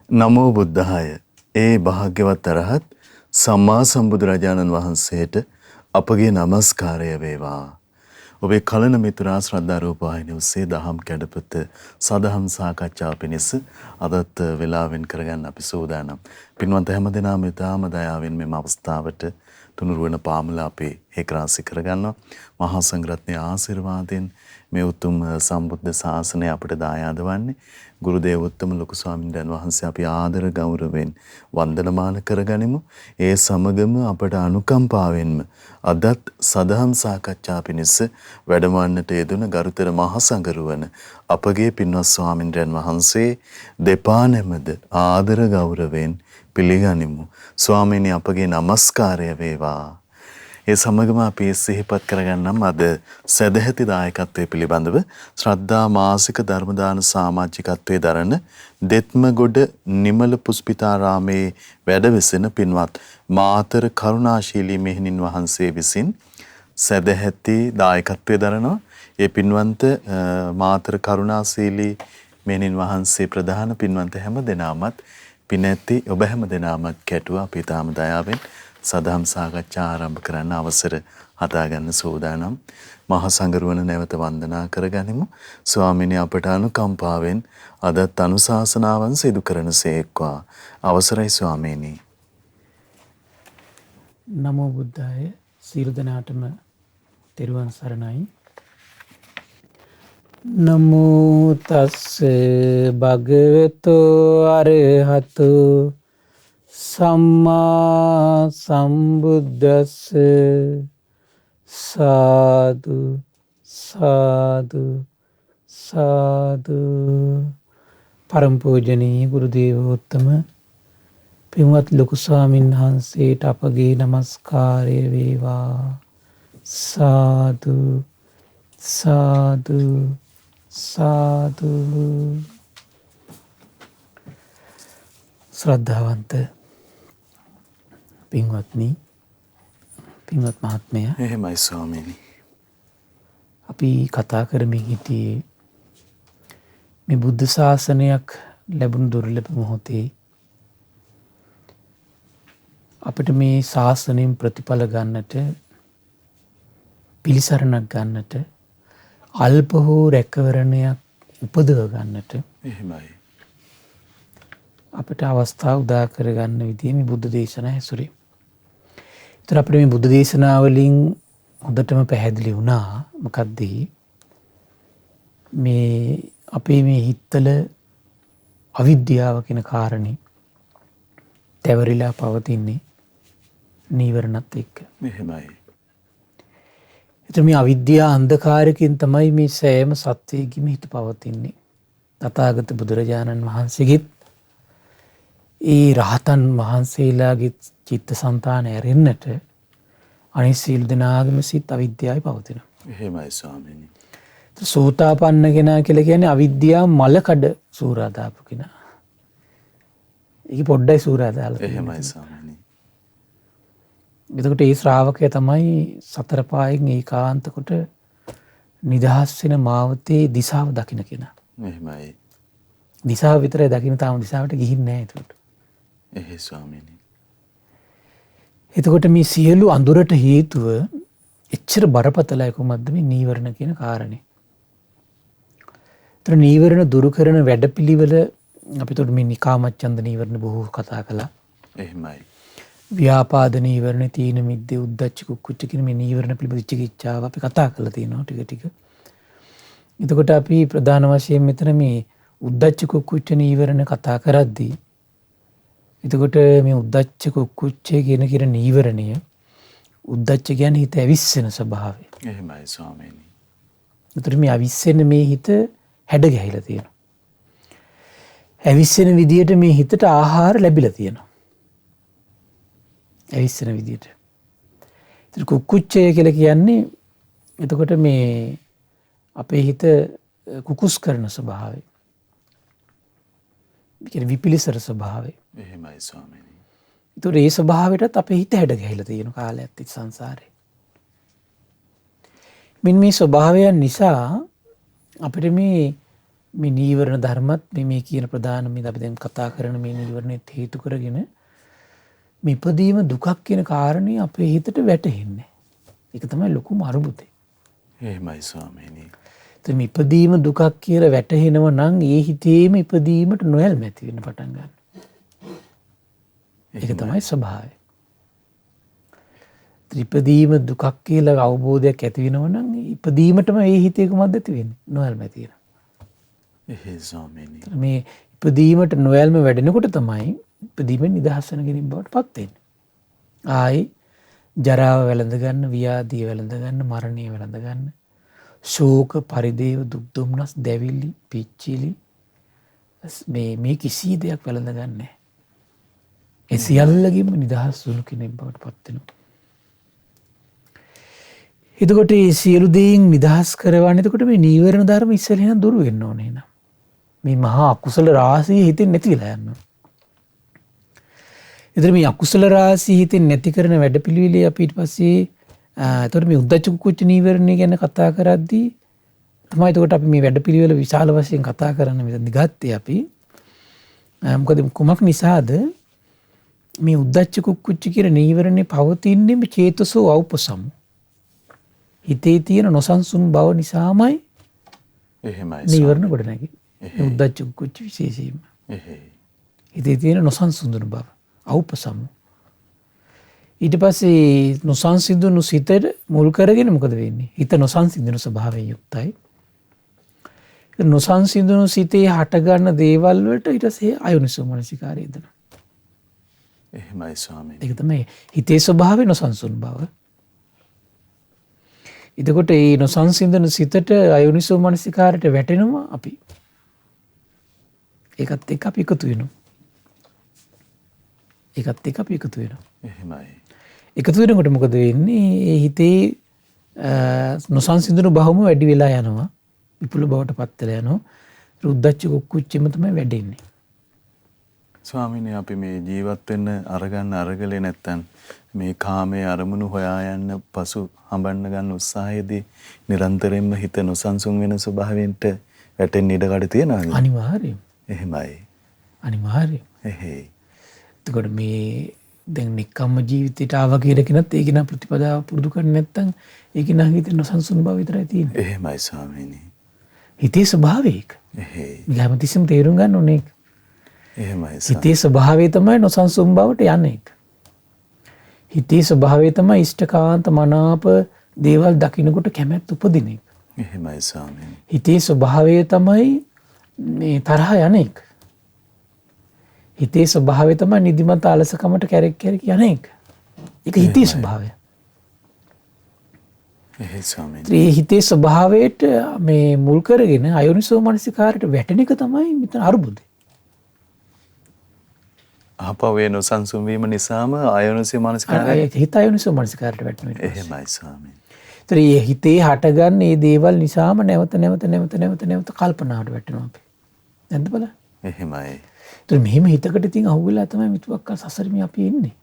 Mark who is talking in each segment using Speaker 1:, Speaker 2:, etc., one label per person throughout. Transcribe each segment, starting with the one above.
Speaker 1: නමෝ බුද්ධාය. ඒ භාග්‍යවත් අරහත් සම්මා සම්බුදුරජාණන් වහන්සේට අපගේ নমස්කාරය වේවා. ඔබේ කලන මිතුරා ශ්‍රද්ධා රූපවාහිනිය ඔස්සේ දහම් කැඩපත සදහම් සාකච්ඡාව පිණිස අදත් වේලාවෙන් කරගන්න අපි සූදානම්. පින්වන්ත හැමදෙනාම ඉතාම දයාවෙන් මෙම අවස්ථාවට තුනුරුවන පාමුල අපේ ඒකරාශි කරගන්නවා. මහා සංඝරත්නයේ ආශිර්වාදයෙන් මේ උතුම් සම්බුද්ධ ශාසනය අපට දායාද වන්නේ ගුරු දේවෝත්තම ලොකු ස්වාමීන් වහන්සේ අපි ආදර ගෞරවයෙන් වන්දනමාන කරගනිමු. ඒ සමගම අපට අනුකම්පාවෙන්ම අදත් සදහම් සාකච්ඡා පිණිස වැඩමවන්නට යෙදුන ගරුතර මහා සංඝරුවන අපගේ පින්වත් ස්වාමීන් වහන්සේ දෙපා නැමද ආදර ගෞරවයෙන් පිළිගනිමු. ස්වාමීනි අපගේ নমස්කාරය වේවා. ඒ සමගම අපි සිහිපත් කරගන්නම් අද සදැහැති දායකත්වයේ පිළිබඳව ශ්‍රද්ධා මාසික ධර්ම දාන සමාජිකත්වයේ දරන දෙත්මගොඩ නිමල පුස්පිතාරාමේ වැඩවෙසෙන පින්වත් මාතර කරුණාශීලී මෙහෙණින් වහන්සේ විසින් සදැහැති දායකත්වයේ දරනවා. ඒ පින්වන්ත මාතර කරුණාශීලී මෙහෙණින් වහන්සේ ප්‍රධාන පින්වන්ත හැම දෙනාමත් පිනැති ඔබ හැම දෙනාමත් කැටුවා අපි තාම දයාවෙන් සදහම් සාකච්ඡා ආරම්භ කරන්න අවසර හදාගන්න සූදානම්. මහා සංඝරුවන නැවත වන්දනා කරගනිමු. ස්වාමිනේ අපට අනුකම්පාවෙන් අදත් අනුශාසනාවන් සිදු කරන සේක්වා. අවසරයි ස්වාමීනි.
Speaker 2: නමෝ බුද්ධාය. සියලු දෙනාටම තෙරුවන් සරණයි. නමෝ තස්ස භගවතු අරහතු සම්මා සම්බුද්දස්ස සාදු සාදු සාදු. පරම පූජනීය ගුරු දේවෝත්තම පින්වත් ලොකු ස්වාමීන් වහන්සේට අපගේ নমස්කාරය වේවා. සාදු සාදු සාදු. ශ්‍රද්ධාවන්ත පින්වත්නි, පින්වත් මහත්මයා,
Speaker 1: එහෙමයි ස්වාමීනි.
Speaker 2: අපි කතා කරමින් හිටියේ මේ බුද්ධ ශාසනයක් ලැබුණු දුර්ලභ මොහොතේ අපිට මේ ශාසනයෙන් ප්‍රතිඵල ගන්නට, පිළිසරණක් ගන්නට, අල්ප හෝ රැකවරණයක් උපදව ගන්නට
Speaker 1: එහෙමයි.
Speaker 2: අපිට අවස්ථාව උදා කරගන්න විදිහ මේ බුද්ධ දේශනා හැසුරේ. ඒතර අපිට මේ බුද්ධ දේශනාවලින් හොඳටම පැහැදිලි වුණා මොකද්ද මේ අපේ මේ හිතවල අවිද්‍යාව කියන කාරණේ තැවරිලා පවතින්නේ නීවරණත් එක්ක.
Speaker 1: එහෙමයි.
Speaker 2: ඒතර මේ අවිද්‍යා අන්ධකාරයෙන් තමයි මේ සෑම සත්‍යයකින්ම හිත පවතින්නේ. තථාගත බුදුරජාණන් වහන්සේගෙත් ඒ රහතන් වහන්සේලාගේ චිත්තසංතාන ඇරෙන්නට අනිත් සියලු දෙනාගේම සිත් අවිද්‍යාවයි පවතිනවා.
Speaker 1: එහෙමයි ස්වාමීනි.
Speaker 2: සෝතාපන්න කෙනා කියලා කියන්නේ අවිද්‍යාව මලකඩ සූරා දාපු කෙනා. ඒක පොඩ්ඩයි සූරා දාලා තියෙන්නේ.
Speaker 1: එහෙමයි ස්වාමීනි.
Speaker 2: එතකොට ඒ ශ්‍රාවකයා තමයි සතර පායෙන් ඒකාන්ත කොට නිදහස් වෙන මාවතේ දිශාව දකින්න කෙනා.
Speaker 1: එහෙමයි.
Speaker 2: දිශාව විතරයි දකින්න, තාම දිශාවට ගිහින් නැහැ ඒකට.
Speaker 1: එහෙයි ස්වාමීනි.
Speaker 2: එතකොට මේ සියලු අඳුරට හේතුව එච්චර බරපතලයි කොහොමද මේ නීවරණ කියන කාරණේ. ඒතර නීවරණ දුරු කරන වැඩපිළිවෙල අපිට මේ නිකාමච්ඡන්ද නීවරණ බොහෝ කතා කළා.
Speaker 1: එහෙමයි.
Speaker 2: ව්‍යාපාද නීවරණ, තීන මිද්දේ, උද්ධච්ච කුක්කුච්ච කියන මේ නීවරණ පිළිබඳ චිකිච්ඡාව අපි කතා කරලා තියෙනවා ටික ටික. එතකොට අපි ප්‍රධාන වශයෙන් මෙතන මේ උද්ධච්ච කුක්කුච්ච නීවරණ කතා කරද්දී එතකොට මේ උද්ධච්ච කුක්කුච්ච කියන නීවරණය, උද්ධච්ච කියන්නේ හිත ඇවිස්සෙන ස්වභාවය.
Speaker 1: එහෙමයි ස්වාමීනි.
Speaker 2: එතකොට මේ අවිස්සෙන මේ හිත හැඩ ගැහිලා තියෙනවා. ඇවිස්සෙන විදියට මේ හිතට ආහාර ලැබිලා තියෙනවා. ඇවිස්සෙන විදියට. එතකොට කුක්කුච්චය කියලා කියන්නේ එතකොට මේ අපේ හිත කුකුස් කරන ස්වභාවය. ඒ කියන්නේ විපිලිසර ස්වභාවය.
Speaker 1: එහෙමයි ස්වාමීනි.
Speaker 2: ඒතකොට ඒ ස්වභාවයටත් අපේ හිත හැඩ ගැහිලා තියෙන කාලයක් තිස්සේ සංසාරේ. මෙන්න මේ ස්වභාවයන් නිසා අපිට මේ මේ නීවරණ ධර්මත් මේ කියන ප්‍රධාන මේ අපි දැන් කතා කරන මේ නීවරණෙත් හේතු කරගෙන මේ ඉපදීම දුකක් කියන කාරණේ අපේ හිතට වැටහෙන්නේ. ඒක තමයි ලොකුම අරුබුදේ.
Speaker 1: එහෙමයි ස්වාමීනි.
Speaker 2: එතන ඉපදීම දුකක් කියලා වැටහෙනව නම් ඒ හිතේම ඉපදීමට නොයල්ම ඇති වෙන්න පටන් ගන්නවා. ඒක තමයි ස්වභාවය. ඉපදීම දුකක් කියලා අවබෝධයක් ඇති වෙනව නම් ඉපදීමටම ඒ හිතේ කුමක්ද ඇති වෙන්නේ? නොයල්ම ඇති වෙනවා.
Speaker 1: එහෙයි ස්වාමීනි.
Speaker 2: මේ ඉපදීමට නොයල්ම වැඩෙනකොට තමයි ඉපදීමෙන් නිදහස් වෙන කෙනෙක් බවට පත් වෙන්නේ. ආයි ජරාව වැළඳ ගන්න, ව්‍යාධිය වැළඳ ගන්න, මරණය වැළඳ ගන්න, ශෝක, පරිදේව, දුක් දුම්නස්, දැවිලි, පිච්චිලි මේ කිසි දෙයක් වැළඳ ගන්න නැහැ. ඒ සියල්ලකින්ම නිදහස් වුණු කෙනෙක් බවට පත් වෙනවා. එතකොට මේ සියලු දේයින් නිදහස් කරවන්න එතකොට මේ නීවරණ ධර්ම ඉස්සෙල්ලා එන දුරු වෙන්න ඕනේ නේද? මේ මහා අකුසල රාශිය හිතෙන් නැති වෙලා යනවා. එතකොට මේ අකුසල රාශිය හිතෙන් නැති කරන වැඩපිළිවෙලේ අපි ඊට පස්සේ එතකොට මේ උද්ධච්ච කුච්ච නීවරණය ගැන කතා කරද්දී තමයි එතකොට අපි මේ වැඩපිළිවෙල විශාල වශයෙන් කතා කරන්න මෙතනදි ගත්තේ අපි. මොකද කුමක් නිසාද මේ උද්ධච්ච කුච්ච කියන නීවරණේ පවතින්නේ මේ චේතසෝ අවපසම්. හිතේ තියෙන නොසන්සුන් බව නිසාමයි
Speaker 1: එහෙමයි.
Speaker 2: නීවරණ ගොඩ නැගෙන්නේ. උද්ධච්ච කුච්ච විශේෂයෙන්ම. හිතේ තියෙන නොසන්සුන් බව අවපසම්. ඊට පස්සේ නොසන්සිඳුණු සිතට මුල් කරගෙන මොකද වෙන්නේ? හිත නොසන්සිඳුණු ස්වභාවයෙන් යුක්තයි. නොසන්සිඳුණු සිතේ හටගන්න දේවල් වලට ඊට පස්සේ අයෝනිසෝ මනසිකාරය දෙනවා.
Speaker 1: එහෙමයි ස්වාමීනි.
Speaker 2: ඒක තමයි හිතේ ස්වභාවය නොසන්සුන් බව. එතකොට මේ නොසන්සිඳන සිතට අයෝනිසෝ මනසිකාරයට වැටෙනවා අපි. ඒකත් එක්ක අපි එකතු වෙනවා. ඒකත් එක්ක අපි එකතු වෙනවා.
Speaker 1: එහෙමයි.
Speaker 2: එකතු වෙනකොට මොකද වෙන්නේ? ඒ හිතේ නොසන්සිඳුණු බවම වැඩි වෙලා යනවා. විපුල බවට පත් වෙලා යනවා. උද්ධච්ච කුච්චෙම තමයි වැඩෙන්නේ.
Speaker 1: ස්වාමීනි අපි මේ ජීවත් වෙන්න අරගලේ නැත්තම් මේ කාමයේ අරමුණු හොයා යන්න පසු හඹන්න ගන්න උත්සාහයේදී නිරන්තරයෙන්ම හිත නොසන්සුන් වෙන ස්වභාවයෙන්ට වැටෙන්න ඉඩකඩ තියනවාද?
Speaker 2: අනිවාර්යයෙන්.
Speaker 1: එහෙමයි.
Speaker 2: අනිවාර්යයෙන්.
Speaker 1: එහෙයි.
Speaker 2: එතකොට මේ දැන් නික්කම්ම ජීවිතයට ආවා කියලා කෙනත් ඒක නා ප්‍රතිපදාව පුරුදු කරන්නේ නැත්නම් ඒක නා හිතේ නොසන්සුන් බව විතරයි තියෙන්නේ.
Speaker 1: එහෙමයි ස්වාමීනි.
Speaker 2: හිතේ ස්වභාවය ඒක.
Speaker 1: එහෙයි.
Speaker 2: ඊළඟටිසම් තේරුම් ගන්න ඕනේ ඒක.
Speaker 1: එහෙමයි.
Speaker 2: හිතේ ස්වභාවය තමයි නොසන්සුන් බවට යන්නේ ඒක. හිතේ ස්වභාවය තමයි ඉෂ්ඨකාන්ත මනාප දේවල් දකින්නකොට කැමැත්ත උපදින එක.
Speaker 1: එහෙමයි ස්වාමීනි.
Speaker 2: හිතේ ස්වභාවය තමයි මේ තරහ යන එක. හිතේ ස්වභාවය තමයි නිදිමත අලසකමට කැරක් යන එක. ඒක හිතේ ස්වභාවය.
Speaker 1: එහෙයි ස්වාමීනි.
Speaker 2: ඒ හිතේ ස්වභාවයට මේ මුල් කරගෙන අයෝනිසෝ මනසිකාරයට වැටෙන එක තමයි මෙතන අරුබුදේ.
Speaker 1: ආපවේ නොසන්සුන් වීම නිසාම අයෝනිසෝ මනසිකාරය.
Speaker 2: හිත අයෝනිසෝ මනසිකාරයට වැටෙනවා.
Speaker 1: එහෙමයි ස්වාමීනි.
Speaker 2: ඒතර මේ හිතේ හටගන්න මේ දේවල් නිසාම නැවත කල්පනාවට වැටෙනවා අපි. නැද්ද බලන්න?
Speaker 1: එහෙමයි.
Speaker 2: ඒතර මෙහෙම හිතකට ඉතින් අහුවෙලා තමයි මිතුක්ක සසරෙම අපි ඉන්නේ.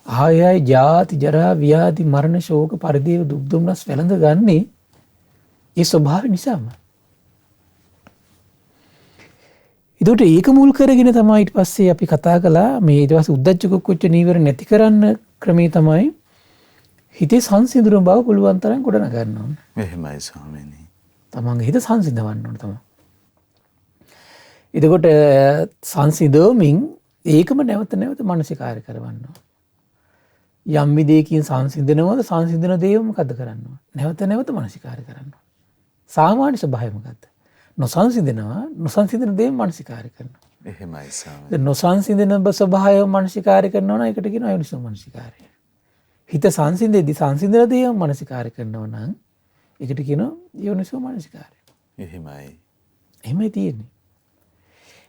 Speaker 2: ආයයි ජාති ජරා ව්‍යාධි මරණ ශෝක පරිදේව දුක් දුම්නස් වැළඳ ගන්නේ ඒ ස්වභාවය නිසාම. ඒකට ඒක මුල් කරගෙන තමයි ඊට පස්සේ අපි කතා කළා මේ ඊට පස්සේ උද්ධච්ච කුච්ච නීවර නැති කරන්න ක්‍රමේ තමයි හිතේ සංසිඳුන බව පුළුවන් තරම් ගොඩනගා ගන්න ඕනේ.
Speaker 1: එහෙමයි ස්වාමීනි.
Speaker 2: තමන්ගේ හිත සංසිඳවන්න ඕනේ තමයි. එතකොට සංසිඳවමින් ඒකම නැවත මානසිකාර්ය කරවන්න ඕනේ. යම් විදියකින් සංසිඳනවද සංසිඳන දේව මොකද කරන්න ඕනේ? නැවත මානසිකාර්ය කරන්න ඕනේ. සාමාන්‍ය ස්වභාවය මොකද්ද? නොසන්සිඳන දේ මානසිකාර්ය කරනවා.
Speaker 1: එහෙමයි ස්වාමීනි.
Speaker 2: නොසන්සිඳන ස්වභාවය මානසිකාර්ය කරනවා නම් ඒකට කියනවා අයෝනිසෝ මානසිකාර්ය. හිත සංසිඳෙද්දී සංසිඳන දේ මානසිකාර්ය කරනවා නම් ඒකට කියනවා යෝනිසෝ මානසිකාර්ය.
Speaker 1: එහෙමයි.
Speaker 2: එහෙමයි තියෙන්නේ.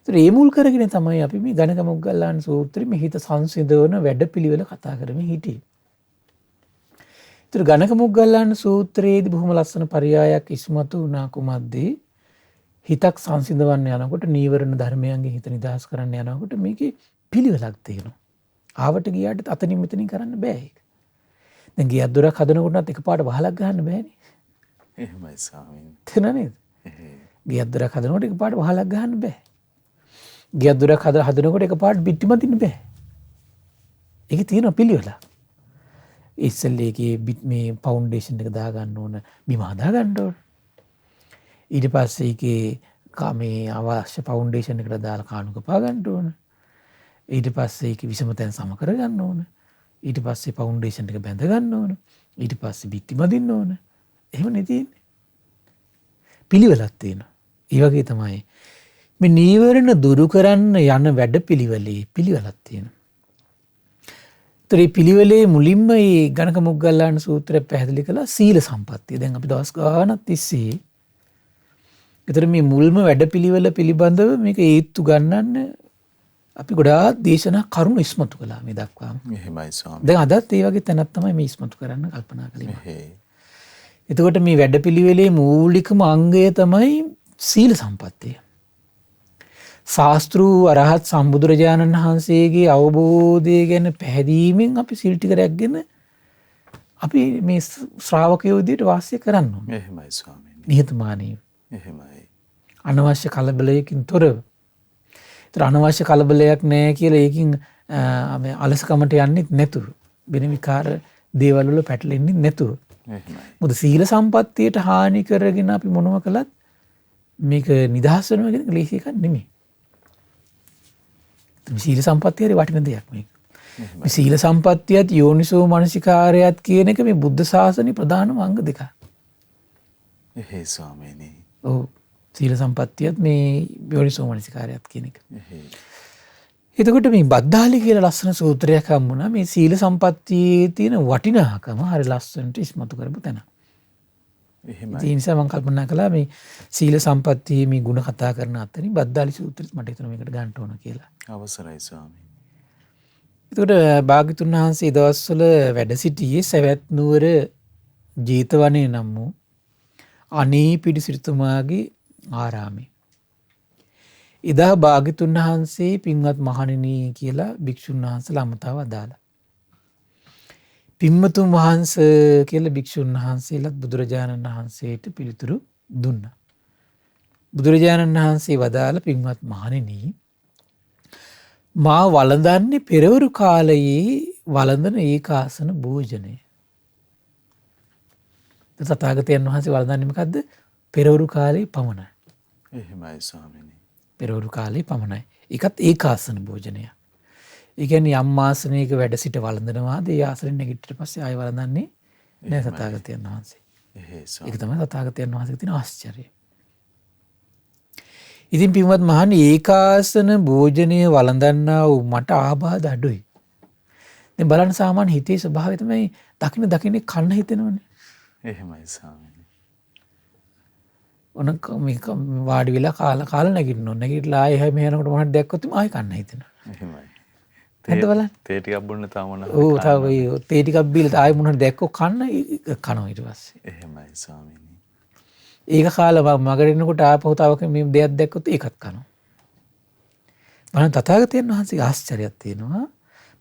Speaker 2: ඒතර ඒ මුල් කරගෙන තමයි අපි මේ ගණක මොග්ගල්ලාන සූත්‍රයේ මේ හිත සංසිඳවන වැඩපිළිවෙල කතා කරමින් හිටියේ. ඒතර ගණක මොග්ගල්ලාන සූත්‍රයේදී බොහොම ලස්සන පරයයක් ඉස්මතු වුණා කුමද්දී හිතක් සංසිඳවන්න යනකොට නීවරණ ධර්මයන්ගෙන් හිත නිදහස් කරන්න යනකොට මේකේ පිළිවෙලක් තියෙනවා. ආවට ගියාට අතනින් මෙතනින් කරන්න බෑ ඒක. දැන් ගියක් දොරක් හදනකොටත් එකපාරට වහලක් ගන්න බෑනේ.
Speaker 1: එහෙමයි ස්වාමීනි.
Speaker 2: තේරෙනව නේද? ගෙයක් දොරක් හදනකොට එකපාරට වහලක් ගහන්න බෑ. ගෙයක් දොරක් හදනකොට එකපාරට බිත්ති මදින්න බෑ. ඒකේ තියෙන පිළිවෙල. ඉස්සෙල්ලා ඒකේ මේ ෆවුන්ඩේෂන් එක දාගන්න ඕන, බිම හදාගන්න ඕන. ඊට පස්සේ ඒකේ මේ අවශ්‍ය ෆවුන්ඩේෂන් එකට දාලා කාණු කපා ගන්න ඕන. ඊට පස්සේ ඒකේ විසම තැන් සම කරගන්න ඕන. ඊට පස්සේ ෆවුන්ඩේෂන් එක බැඳ ගන්න ඕන. ඊට පස්සේ බිත්ති මදින්න ඕන. එහෙම නේ තියෙන්නේ. පිළිවෙලක් තියෙනවා. ඒ වගේ තමයි මේ නීවරණ දුරු කරන්න යන වැඩ පිළිවෙලේ පිළිවෙලක් තියෙනවා. ඒතරේ පිළිවෙලේ මුලින්ම මේ ගණක මොග්ගල්ලාන සූත්‍රය පැහැදිලි කළා සීල සම්පත්තිය. දැන් අපි දවස් ගානක් තිස්සේ ඒතර මේ මුල්ම වැඩ පිළිවෙල පිළිබඳව මේක ඒත්තු ගන්නන්න අපි ගොඩාක් දේශනා කරුණු ඉස්මතු කළා මේ දක්වාම.
Speaker 1: එහෙමයි ස්වාමී.
Speaker 2: දැන් අදත් ඒ වගේ තැනක් තමයි මේ ඉස්මතු කරන්න කල්පනා කළේ. එතකොට මේ වැඩ පිළිවෙලේ මූලිකම අංගය තමයි සීල සම්පත්තිය. ශාස්ත්‍රූ අරහත් සම්බුදුරජාණන් වහන්සේගේ අවබෝධය ගැන පැහැදීමෙන් අපි සිල් ටික රැක්ගෙන අපි මේ ශ්‍රාවකයෝ විදිහට වාසය කරන්න ඕනේ.
Speaker 1: එහෙමයි ස්වාමීනි.
Speaker 2: නිහතමානීව.
Speaker 1: එහෙමයි.
Speaker 2: අනවශ්‍ය කලබලයකින් තොරව. ඒතර අනවශ්‍ය කලබලයක් නැහැ කියලා ඒකින් මේ අලසකමට යන්නෙත් නැතුව වෙන විකාර දේවල් වල පැටලෙන්නේ නැතුව.
Speaker 1: එහෙමයි.
Speaker 2: මොකද සීල සම්පත්තියට හානි කරගෙන අපි මොනවා කළත් මේක නිදහස් වෙනවා කියන ලේසි එකක් නෙමෙයි. සීල සම්පත්තිය හරි වටින දෙයක් මේක. මේ සීල සම්පත්තියත් යෝනිසෝ මනසිකාරයත් කියන එක මේ බුද්ධ ශාසනයේ ප්‍රධානම අංග දෙකක්.
Speaker 1: එහෙයි ස්වාමීනි.
Speaker 2: ඔව්. සීල සම්පත්තියත් මේ යෝනිසෝ මනසිකාරයත් කියන එක.
Speaker 1: එහෙයි.
Speaker 2: එතකොට මේ බද්දාලි කියලා ලස්සන සූත්‍රයක් හම්බුණා. මේ සීල සම්පත්තියේ තියෙන වටිනාකම හරි ලස්සනට ඉස්මතු කරපු තැන.
Speaker 1: එහෙමයි.
Speaker 2: ඒ නිසා මම කල්පනා කළා මේ සීල සම්පත්තියේ මේ ಗುಣ කතා කරන අතරින් බද්දාලි සූත්‍රෙත් මට හිතුණා මේකට ගන්න ඕන කියලා.
Speaker 1: අවසරයි ස්වාමී.
Speaker 2: එතකොට භාග්‍යතුන් වහන්සේ දවස්වල වැඩ සිටියේ සවැත් නුවර ජේතවනයේ නම් වූ අනීපිඩි සිටුතුමාගේ ආරාමේ. එදා භාග්‍යතුන් වහන්සේ පින්වත් මහණෙනි කියලා භික්ෂුන් වහන්සේලා අමතාව අදාලා. පින්වතුන් වහන්සේ කියලා භික්ෂුන් වහන්සේලාත් බුදුරජාණන් වහන්සේට පිළිතුරු දුන්නා. බුදුරජාණන් වහන්සේ වදාළ පින්වත් මහණෙනි මා වළඳන්නේ පෙරවරු කාලයේ වළඳන ඒකාසන භෝජනය. තථාගතයන් වහන්සේ වළඳන්නේ මොකද්ද? පෙරවරු කාලේ පමණයි.
Speaker 1: එහෙමයි ස්වාමීනි.
Speaker 2: පෙරවරු කාලේ පමණයි. ඒකත් ඒකාසන භෝජනය. ඒ කියන්නේ යම් ආසනයක වැඩ සිට වළඳනවාද ඒ ආසනෙන් නැගිටිට පස්සේ ආයෙ වළඳන්නේ නැහැ තථාගතයන් වහන්සේ.
Speaker 1: එහෙයි
Speaker 2: ඒක
Speaker 1: ස්වාමී.
Speaker 2: තමයි තථාගතයන් වහන්සේගේ තියෙන ආශ්චර්යය. ඉතින් පින්වත් මහණනි ඒකාසන භෝජනය වළඳන්නා වූ මට ආබාධ අඩුයි. දැන් බලන්න සාමාන්‍ය හිතේ ස්වභාවය තමයි දකින්නේ කන්න හිතෙනවනේ.
Speaker 1: එහෙමයි ස්වාමීනි.
Speaker 2: ඔන මේක වාඩි වෙලා කාලා නැගිටින්න ඕන. නැගිටලා ආයෙ මෙහෙනකොට මොනවද දැක්කොත් ආයෙ කන්න හිතෙනවා.
Speaker 1: එහෙමයි.
Speaker 2: නැද්ද බලන්න?
Speaker 1: තේ ටිකක් බොන්න තාම මොනවා.
Speaker 2: ඔව් තව තේ ටිකක් බීලා ආයෙ මොනවද දැක්කොත් කනවා ඊට පස්සේ.
Speaker 1: එහෙමයි ස්වාමීනි.
Speaker 2: ඒක කාලා මගට එනකොට ආපහු තව මේ දෙයක් දැක්කොත් ඒකත් කනවා. බලන්න තථාගතයන් වහන්සේගේ ආශ්චර්යයක් තියෙනවා.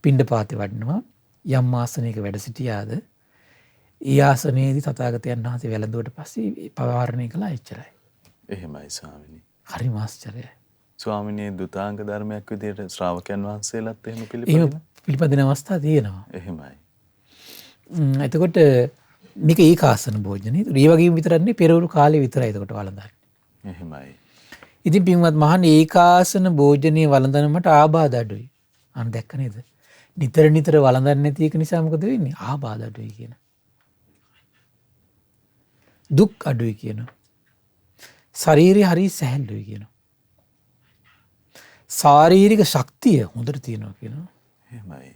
Speaker 2: පිණ්ඩපාතේ වඩිනවා යම් ආසනයක වැඩ සිටියාද ඒ ආසනයේදී තථාගතයන් වහන්සේ වැළඳුවට පස්සේ පවාරණය කළා එච්චරයි.
Speaker 1: එහෙමයි ස්වාමීනි.
Speaker 2: හරිම ආශ්චර්යයි.
Speaker 1: ස්වාමීනි දුතාංග ධර්මයක් විදිහට ශ්‍රාවකයන් වහන්සේලාත් එහෙම
Speaker 2: එහෙම
Speaker 1: පිළිපදින.
Speaker 2: පිළිපදින අවස්ථා තියෙනවා.
Speaker 1: එහෙමයි.
Speaker 2: එතකොට මේක ඒකාසන භෝජනේ. ඒ වගේම විතරක් නෙවෙයි පෙරවරු කාලේ විතරයි එතකොට වළඳන්නේ.
Speaker 1: එහෙමයි.
Speaker 2: ඉතින් පින්වත් මහණනි ඒකාසන භෝජනේ වළඳන මට ආබාධ අඩුයි. අන්න දැක්ක නේද? නිතර වළඳන්නේ නැති එක නිසා මොකද වෙන්නේ? ආබාධ අඩුයි කියන. දුක් අඩුයි කියනවා. ශරීරය හරි සැහැල්ලුයි කියනවා. ශාරීරික ශක්තිය හොඳට තියෙනවා කියනවා.
Speaker 1: එහෙමයි.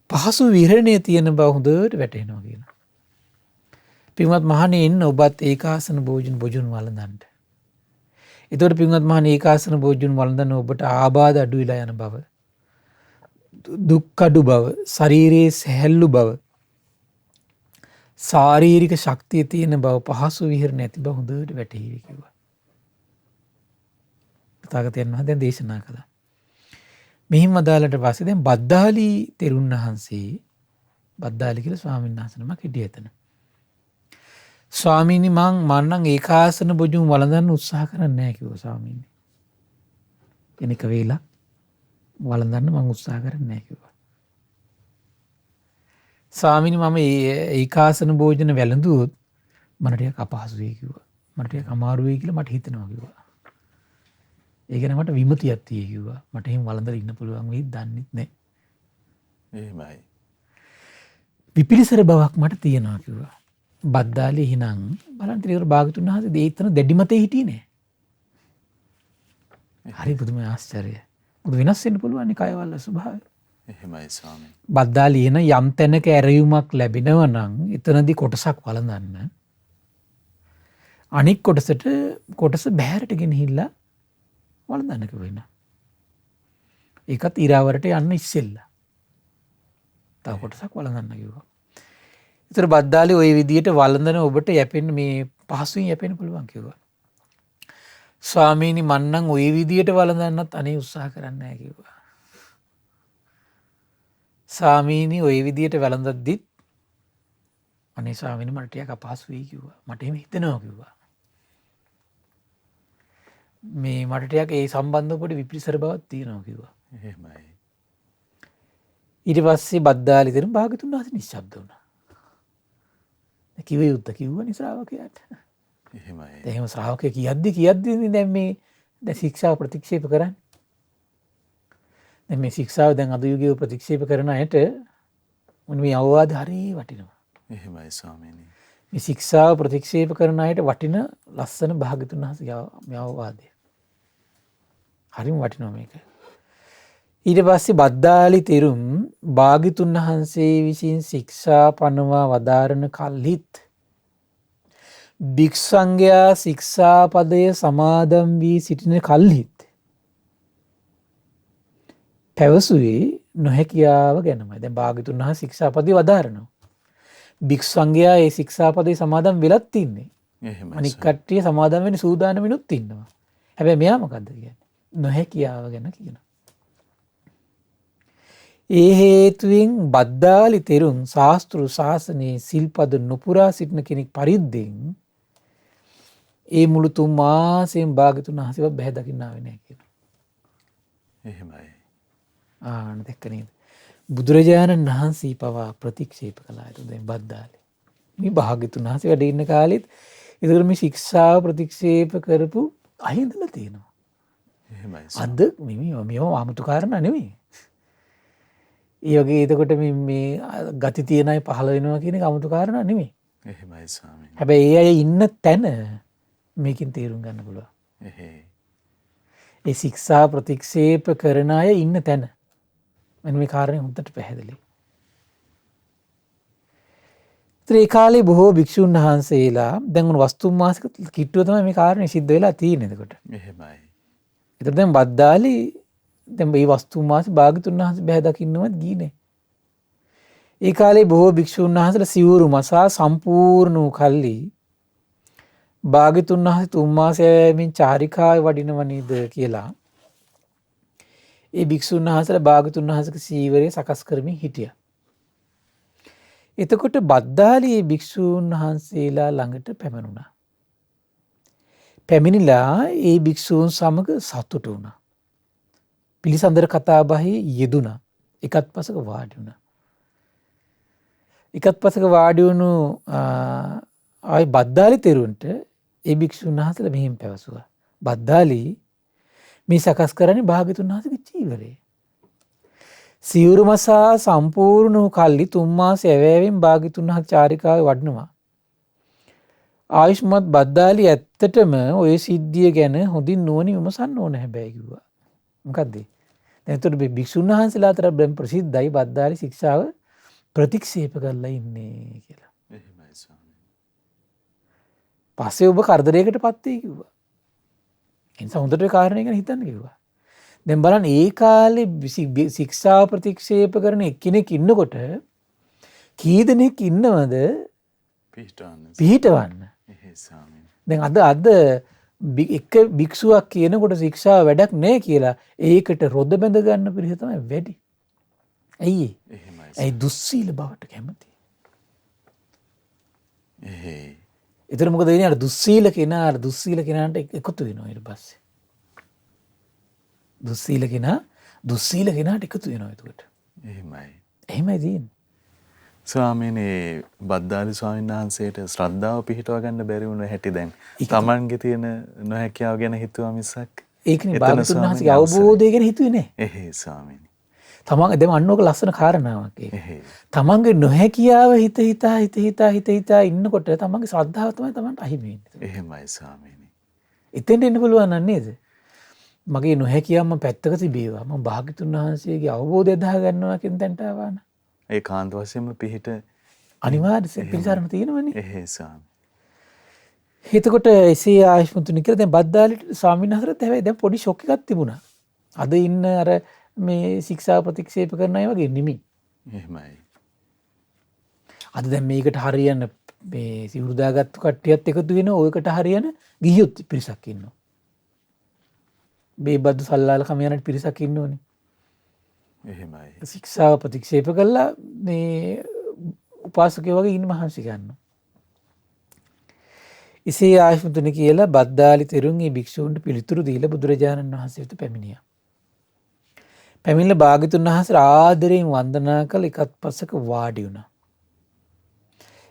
Speaker 2: පහසු විහරණයේ තියෙන බව හොඳට වැටහෙනවා කියනවා. පින්වත් මහණේ ඉන්න ඔබත් ඒකාසන භෝජන වළඳන්න. ඒතකොට පින්වත් මහණේ ඒකාසන භෝජන වළඳන ඔබට ආබාධ අඩු වෙලා යන බව, දුක් අඩු බව, ශරීරයේ සැහැල්ලු බව, ශාරීරික ශක්තිය තියෙන බව, පහසු විහරණ ඇති බව හොඳට වැටහිවි කිව්වා. තථාගතයන් වහන්සේ දැන් දේශනා කළා. මෙහිම අදාළට පස්සේ දැන් බද්දාලි තෙරුන් වහන්සේ බද්දාලි කියලා ස්වාමීන් වහන්සේ නමක් හිටියේ එතන. ස්වාමීනි මන්නම් ඒකාසන බොජුන් වළඳන්න උත්සාහ කරන්නේ නැහැ කිව්වා ස්වාමීනි. එනික වේලා වළඳන්න මම උත්සාහ කරන්නේ නැහැ කිව්වා. ස්වාමීනි මම ඒකාසන භෝජන වැළඳුවොත් මට ටිකක් අපහසු වෙයි කිව්වා. මට ටිකක් අමාරු වෙයි කියලා මට හිතෙනවා කිව්වා. ඒ කියන්නේ මට විමුතියක් තියෙයි කිව්වා. මට එහෙම වළඳලා ඉන්න පුළුවන් වෙයිද දන්නෙත් නැහැ.
Speaker 1: එහෙමයි.
Speaker 2: විපිලිසර බවක් මට තියෙනවා කිව්වා. බද්දාලේ එහෙනම් බලන්න ත්‍රිවර භාගතුන් වහන්සේ දෙයිතන දෙඩි මතේ හිටියේ නෑ. හරි පුදුම ආශ්චර්යය. මොකද වෙනස් වෙන්න පුළුවන් නේ කයවල ස්වභාවය.
Speaker 1: එහෙමයි ස්වාමී.
Speaker 2: බද්දාලේ එන යම් තැනක ඇරයුමක් ලැබෙනවා නම් එතනදී කොටසක් වළඳන්න. අනික් කොටස බෑරට ගෙනහිල්ලා වළඳන්න කිව්වා. ඒකත් ඉරාවරට යන්න ඉස්සෙල්ලා. තව කොටසක් වළඳන්න කිව්වා. ඒතර බද්දාලේ ওই විදියට වළඳන ඔබට යැපෙන්න මේ පහසුවෙන් යැපෙන්න පුළුවන් කිව්වා. ස්වාමීනි මන්නම් ওই විදියට වළඳන්නත් අනේ උත්සාහ කරන්නේ නැහැ කිව්වා. ස්වාමීනි ওই විදියට වළඳද්දිත් අනේ ස්වාමීනි මට ටිකක් අපහසු වෙයි කිව්වා. මට එහෙම හිතෙනවා කිව්වා. මේ මට ටිකක් ඒ සම්බන්ධව පොඩි විපිලිසර බවක් තියෙනවා කිව්වා.
Speaker 1: එහෙමයි.
Speaker 2: ඊට පස්සේ බද්දාලේ දෙන භාගතුන් වහන්සේ නිශ්ශබ්ද වුණා. කිව යුත්ත කිව්වනේ ශ්‍රාවකයාට.
Speaker 1: එහෙමයි.
Speaker 2: එහෙම ශ්‍රාවකයා කියද්දි දැන් මේ දැන් ශික්ෂාව ප්‍රතික්ෂේප කරන්නේ. දැන් මේ ශික්ෂාව දැන් අද යුගයේ ප්‍රතික්ෂේප කරන අයට මේ අවවාද හරිය වටිනවා.
Speaker 1: එහෙමයි ස්වාමීනි.
Speaker 2: මේ ශික්ෂාව ප්‍රතික්ෂේප කරන අයට වටින ලස්සන භාගතුන් වහන්සේගේ මේ අවවාදය. හරිම වටිනවා මේක. ඊට පස්සේ බද්දාලි තෙරුම් භාග්‍යතුන් වහන්සේ විසින් ශික්ෂා පනවා වදාරන කල්හිත් භික්ෂුංගයා ශික්ෂාපදය සමාදන් වී සිටින කල්හිත් පැවසුවේ නොහැකියාව ගැනමයි. දැන් භාග්‍යතුන් වහන්සේ ශික්ෂාපදේ වදාරනවා. භික්ෂුංගයා ඒ ශික්ෂාපදේ සමාදන් වෙලත් ඉන්නේ.
Speaker 1: එහෙමයි.
Speaker 2: අනික් කට්ටිය සමාදන් වෙන්න සූදානමිනුත් ඉන්නවා. හැබැයි මෙයා මොකද්ද කියන්නේ? නොහැකියාව ගැන කියනවා. ඒ හේතුවෙන් බද්දාලි තෙරුන් ශාස්ත්‍රු ශාසනයේ සිල්පද නොපුරා සිටින කෙනෙක් පරිද්දෙන් ඒ මුළු 3 මාසයෙන් භාග්‍යතුන් වහන්සේව බැහැ දකින්න ආවේ නැහැ කියනවා.
Speaker 1: එහෙමයි.
Speaker 2: දැක්ක නේද? බුදුරජාණන් වහන්සේ පවා ප්‍රතික්ෂේප කළා. ඒක දැන් බද්දාලි. මේ භාග්‍යතුන් වහන්සේ වැඩ ඉන්න කාලෙත් ඒතර මේ ශික්ෂාව ප්‍රතික්ෂේප කරපු අය ඉඳලා තියෙනවා.
Speaker 1: එහෙමයි.
Speaker 2: අද මේව ආමුතු කාරණා නෙමෙයි. ඒ වගේ එතකොට මේ ගති තියෙන අය පහළ වෙනවා කියන එක 아무තු කාරණා නෙමෙයි.
Speaker 1: එහෙමයි ස්වාමීනි.
Speaker 2: හැබැයි ඒ අය ඉන්න තැන මේකෙන් තේරුම් ගන්න පුළුවන්. ඒ ශික්ෂා ප්‍රතික්ෂේප කරන අය ඉන්න තැන. මෙන්න මේ කාරණේ හොඳට පැහැදිලි. ඒ කාලේ බොහෝ භික්ෂුන් වහන්සේලා දැන් උන් වස්තුම් මාසික කිට්ටුව තමයි මේ කාරණේ සිද්ධ වෙලා තියෙන්නේ එතකොට.
Speaker 1: එහෙමයි.
Speaker 2: ඒතර දැන් බද්දාලි දැන් මේ වස්තුම් මාස භාග්‍යතුන් වහන්සේ බැහැ දකින්නවත් ගියේ. ඒ කාලේ බොහෝ භික්ෂුන් වහන්සේලා සිවුරු මසා සම්පූර්ණ වූ කල්ලි භාග්‍යතුන් වහන්සේ 3 මාසයෙන් චාරිකාවේ වඩිනව නේද කියලා ඒ භික්ෂුන් වහන්සේලා භාග්‍යතුන් වහන්සේගේ සීවරය සකස් කරමින් හිටියා. එතකොට බද්දාලි මේ භික්ෂුන් වහන්සේලා ළඟට පැමිණුණා. පැමිණිලා ඒ භික්ෂූන් සමග සතුටු වුණා. පිළිසඳර කතා බහේ යෙදුණා. එකත් පසක වාඩි වුණා. එකත් පසක වාඩි වුණු ආයි බද්දාලි තෙරුන්ට ඒ භික්ෂුන් වහන්සේලා මෙහෙම පැවසුවා. බද්දාලි මේ සකස් කරන්නේ භාග්‍යතුන් වහන්සේගේ චීවරය. සිවුරු මසා සම්පූර්ණ වූ කල්ලි 3 මාස ඇවෑවෙන් භාග්‍යතුන් වහන්සේ චාරිකාවේ වඩනවා. ආයුෂ්මත් බද්දාලි ඇත්තටම ওই සිද්ධිය ගැන හොඳින් නුවණින් විමසන්න ඕන හැබැයි කිව්වා. මොකද්ද? දැන් ඒතර භික්ෂුන් වහන්සේලා අතර ප්‍රසිද්ධයි බද්දාලි ශික්ෂාව ප්‍රතික්ෂේප කරලා ඉන්නේ කියලා.
Speaker 1: එහෙමයි ස්වාමීනි.
Speaker 2: පස්සේ ඔබ කරදරයකට පත් වෙයි කිව්වා. ඒ නිසා හොඳට ඒ කාරණේ ගැන හිතන්න කිව්වා. දැන් බලන්න ඒ කාලේ ශික්ෂාව ප්‍රතික්ෂේප කරන එක්කෙනෙක් ඉන්නකොට කී දෙනෙක් ඉන්නවද පිහිටවන්න. දැන් අද එක භික්ෂුවක් කියනකොට ශික්ෂාව වැඩක් නැහැ කියලා ඒකට රොද බැඳ ගන්න පිරිස තමයි වැඩි. ඇයි? ඇයි දුස්සීල බවට කැමති. එතන මොකද වෙන්නේ? අර දුස්සීල කෙනාට එකතු වෙනවා ඊට පස්සේ. දුස්සීල කෙනාට එකතු වෙනවා එතකොට.
Speaker 1: එහෙමයි.
Speaker 2: එහෙමයි තියෙන්නේ.
Speaker 1: ස්වාමීනි බද්දාලි ස්වාමීන් වහන්සේට ශ්‍රද්ධාව පිහිටව ගන්න බැරි වුණ හැටි දැන් තමන්ගේ තියෙන නොහැකියාව ගැන හිතුවා මිසක්
Speaker 2: ඒකනේ භාගතුන් වහන්සේගේ අවබෝධය ගැන හිතුවේ නෑ.
Speaker 1: එහේ ස්වාමීනි.
Speaker 2: තමන් දැන් අන්නෝක ලස්සන කාරණාවක් ඒක.
Speaker 1: එහේ.
Speaker 2: තමන්ගේ නොහැකියාව හිත ඉන්නකොට තමන්ගේ ශ්‍රද්ධාව තමයි තමන්ට අහිමි වෙන්නේ.
Speaker 1: එහෙමයි ස්වාමීනි.
Speaker 2: එතෙන්ට එන්න පුළුවන් නේද? මගේ නොහැකියාව මම පැත්තක තිබේවා. මම භාගතුන් වහන්සේගේ අවබෝධය දා ගන්නවා කියන තැනට ආවා න ะ.
Speaker 1: ඒ කාන්ත වශයෙන්ම පිහිට
Speaker 2: අනිවාර්ය පිළිසරණ තියෙනවනේ.
Speaker 1: එහේ ස්වාමී.
Speaker 2: එතකොට එසේ ආයුෂ්මතුනි කියලා දැන් බද්දාලිට ස්වාමීන් වහන්සේට හැබැයි දැන් පොඩි ෂොක් එකක් තිබුණා. අද ඉන්න අර මේ ශික්ෂා ප්‍රතික්ෂේප කරන අය වගේ නෙමෙයි.
Speaker 1: එහෙමයි.
Speaker 2: අද දැන් මේකට හරියන මේ සිවුරු දාගත්තු කට්ටියත් එකතු වෙන ඔයකට හරියන ගිහියොත් පිරිසක් ඉන්නවා. මේ බද්දු සල්ලාල කම යන පිරිසක් ඉන්නෝනේ.
Speaker 1: එහෙමයි.
Speaker 2: ශික්ෂාව ප්‍රතික්ෂේප කළා මේ උපාසකයෝ වගේ ඉන්න මහන්සි ගන්නවා. එසේ ආයුෂ්මතුනි කියලා බද්දාලි තෙරුන් මේ භික්ෂූන්ට පිළිතුරු දීලා බුදුරජාණන් වහන්සේ වෙත පැමිණියා. පැමිණිලා භාග්‍යතුන් වහන්සේ ආදරයෙන් වන්දනා කළ එකත් පසක වාඩි වුණා.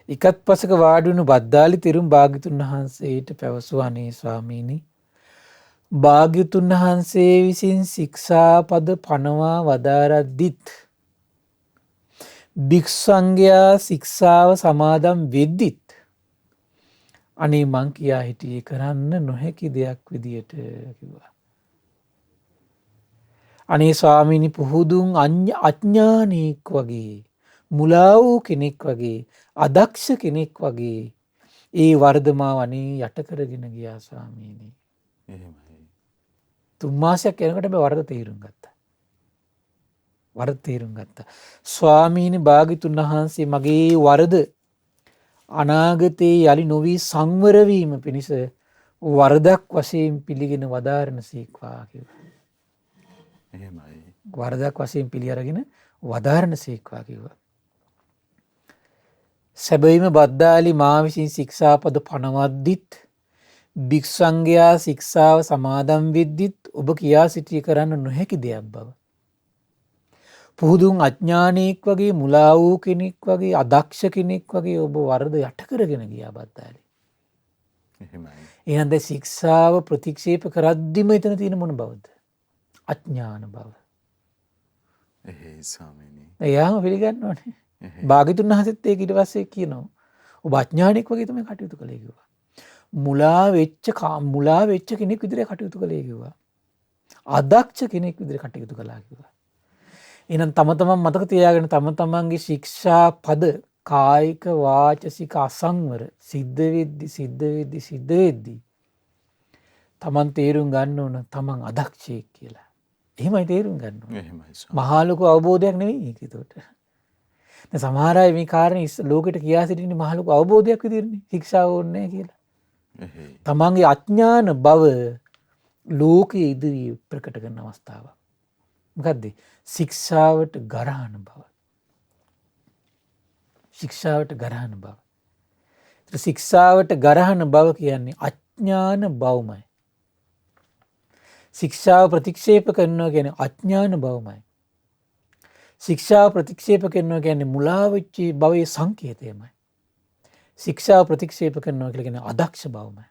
Speaker 2: එකත් පසක වාඩි වුණු බද්දාලි තෙරුන් භාග්‍යතුන් වහන්සේට පැවසුවා අනේ ස්වාමීනි භාග්‍යතුන් වහන්සේ විසින් ශික්ෂාපද පනවා වදාරද්දිත් භික්ෂුංගයා ශික්ෂාව සමාදන් වෙද්දිත් අනේ මං කියා හිටියේ කරන්න නොහැකි දෙයක් විදියට කිව්වා. අනේ ස්වාමීනි පුහුදුන් අඥානීක් වගේ මුලා වූ කෙනෙක් වගේ අදක්ෂ කෙනෙක් වගේ ඒ වර්ධමාව අනේ යට කරගෙන ගියා ස්වාමීනි.
Speaker 1: එහෙමයි.
Speaker 2: 3 මාසයක් යනකොට මේ වරද තේරුම් ගත්තා. ස්වාමීනි භාග්‍යතුන් වහන්සේ මගේ වරද අනාගතයේ යලි නොවී සංවර වීම පිණිස වරදක් වශයෙන් පිළිගෙන වදාරන සීක්වා කිව්වා.
Speaker 1: එහෙමයි.
Speaker 2: වරදක් වශයෙන් පිළි අරගෙන වදාරන සීක්වා කිව්වා. සැබවින්ම බද්දාලි මා විසින් ශික්ෂාපද පනවද්දිත් භික්ෂුංගයා ශික්ෂාව සමාදන් වෙද්දිත් ඔබ කියා සිටිය කරන්න නොහැකි දෙයක් බව. පුහුදුන් අඥානයෙක් වගේ මුලා වූ කෙනෙක් වගේ අදක්ෂ කෙනෙක් වගේ ඔබ වරද යට කරගෙන ගියා බද්දාලි.
Speaker 1: එහෙමයි.
Speaker 2: එහෙනම් දැන් ශික්ෂාව ප්‍රතික්ෂේප කරද්දිම එතන තියෙන මොන බවද? අඥාන බව.
Speaker 1: එහේ ස්වාමීනි.
Speaker 2: එයාම පිළිගන්නවනේ. භාග්‍යතුන් වහන්සේත් ඒක ඊට පස්සේ කියනවා ඔබ අඥානෙක් වගේ තමයි කටයුතු කළේ කිව්වා. මුලා වෙච්ච කෙනෙක් විදිහට කටයුතු කළේ කිව්වා. අදක්ෂ කෙනෙක් විදිහට කටයුතු කළා කිව්වා. එහෙනම් තම තමන් මතක තියාගෙන තම තමන්ගේ ශික්ෂා පද කායික වාචසික අසංවර සිද්ධ වෙද්දි තමන් තේරුම් ගන්න ඕන තමන් අදක්ෂයෙක් කියලා. එහෙමයි තේරුම් ගන්න ඕන.
Speaker 1: එහෙමයි.
Speaker 2: මහා ලොකු අවබෝධයක් නෙවෙයි ඒක ඒකට. දැන් සමහර අය මේ කාරණේ ලෝකෙට කියා සිටින්නේ මහා ලොකු අවබෝධයක් විදිහටනේ ශික්ෂාව ඕනේ නැහැ කියලා.
Speaker 1: එහේ.
Speaker 2: තමන්ගේ අඥාන බව ලෝකයේ ඉදිරියේ ප්‍රකට කරන අවස්ථාවක්. මොකද්ද? ශික්ෂාවට ගරහන බව. ශික්ෂාවට ගරහන බව. ශික්ෂාවට ගරහන බව කියන්නේ අඥාන බවමයි. ශික්ෂාව ප්‍රතික්ෂේප කරනවා කියන්නේ අඥාන බවමයි. ශික්ෂාව ප්‍රතික්ෂේප කරනවා කියන්නේ මුලා වෙච්ච භවයේ සංකේතයමයි. ශික්ෂාව ප්‍රතික්ෂේප කරනවා කියලා කියන්නේ අදක්ෂ බවමයි.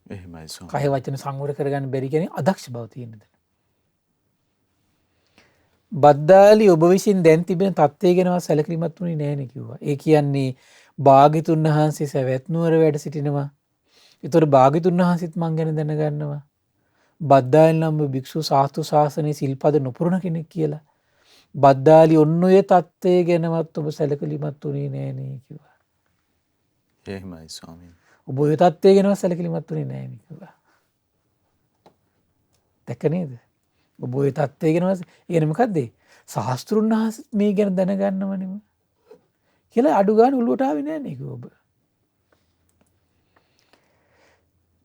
Speaker 1: එහෙමයි ස්වාමී.
Speaker 2: කය වචන සංවර කරගන්න බැරි කියන්නේ අදක්ෂ බව තියෙනද? බද්දාලි ඔබ විසින් දැන් තිබෙන තත්ත්වය ගැන සැලකිලිමත් වුණේ නැහැ කිව්වා. ඒ කියන්නේ භාග්‍යතුන් වහන්සේ සවැත් නුවර වැඩ සිටිනවා. ඒතර භාග්‍යතුන් වහන්සේත් මං ගැන දැනගන්නවා. බද්දාලි නම් භික්ෂු සාස්තු ශාසනයේ සිල්පද නොපුරන කෙනෙක් කියලා. බද්දාලි ඔන්න ඔය තත්ත්වය ගැනවත් ඔබ සැලකිලිමත් වුණේ නැහැ නේ කිව්වා.
Speaker 1: එහෙමයි ස්වාමීනි.
Speaker 2: ඔබ ඔය තත්ත්වය ගැනවත් සැලකිලිමත් වුණේ නැහැ නේ කිව්වා. දැක්ක නේද? ඔබ ඔය තත්ත්වය ගැනවත් ඒ කියන්නේ මොකද්ද? ශාස්ත්‍රුන් වහන්සේ මේ ගැන දැනගන්නවනෙම කියලා අඩු ගන්න උළුවට ආවේ නැහැ නේ කිව්වා ඔබ.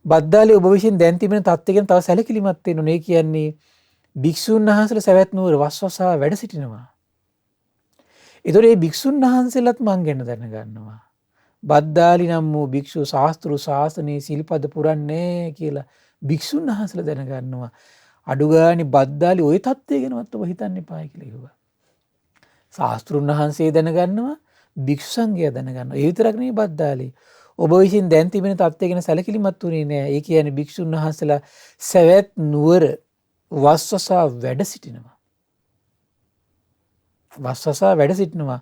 Speaker 2: බද්දාලි ඔබ විසින් දැන් තිබෙන තත්ත්වය ගැන තව සැලකිලිමත් වෙන්න ඕනේ. කියන්නේ භික්ෂුන් වහන්සේලා සවැත් නුවර වස්වසා වැඩ සිටිනවා. ඒතකොට මේ භික්ෂුන් වහන්සේලාත් මං ගැන දැනගන්නවා. බද්දාලි නම් වූ භික්ෂුව ශාස්ත්‍රු ශාසනයේ සිල්පද පුරන්නේ කියලා භික්ෂුන් වහන්සේලා දැනගන්නවා. අඩු ගානේ බද්දාලි ওই தත්ත්වය ගැනවත් ඔබ හිතන්න එපායි කියලා කිව්වා. ශාස්ත්‍රුන් වහන්සේ දැනගන්නවා, භික්ෂු සංඝයා දැනගන්නවා. ඒ විතරක් නෙවෙයි බද්දාලි. ඔබ විසින් දැන් තිබෙන තත්ත්වය ගැන සැලකිලිමත් වුණේ නෑ. ඒ කියන්නේ භික්ෂුන් වහන්සේලා සවැත් නුවර වස්සසා වැඩ සිටිනවා. වස්සසා වැඩ සිටිනවා.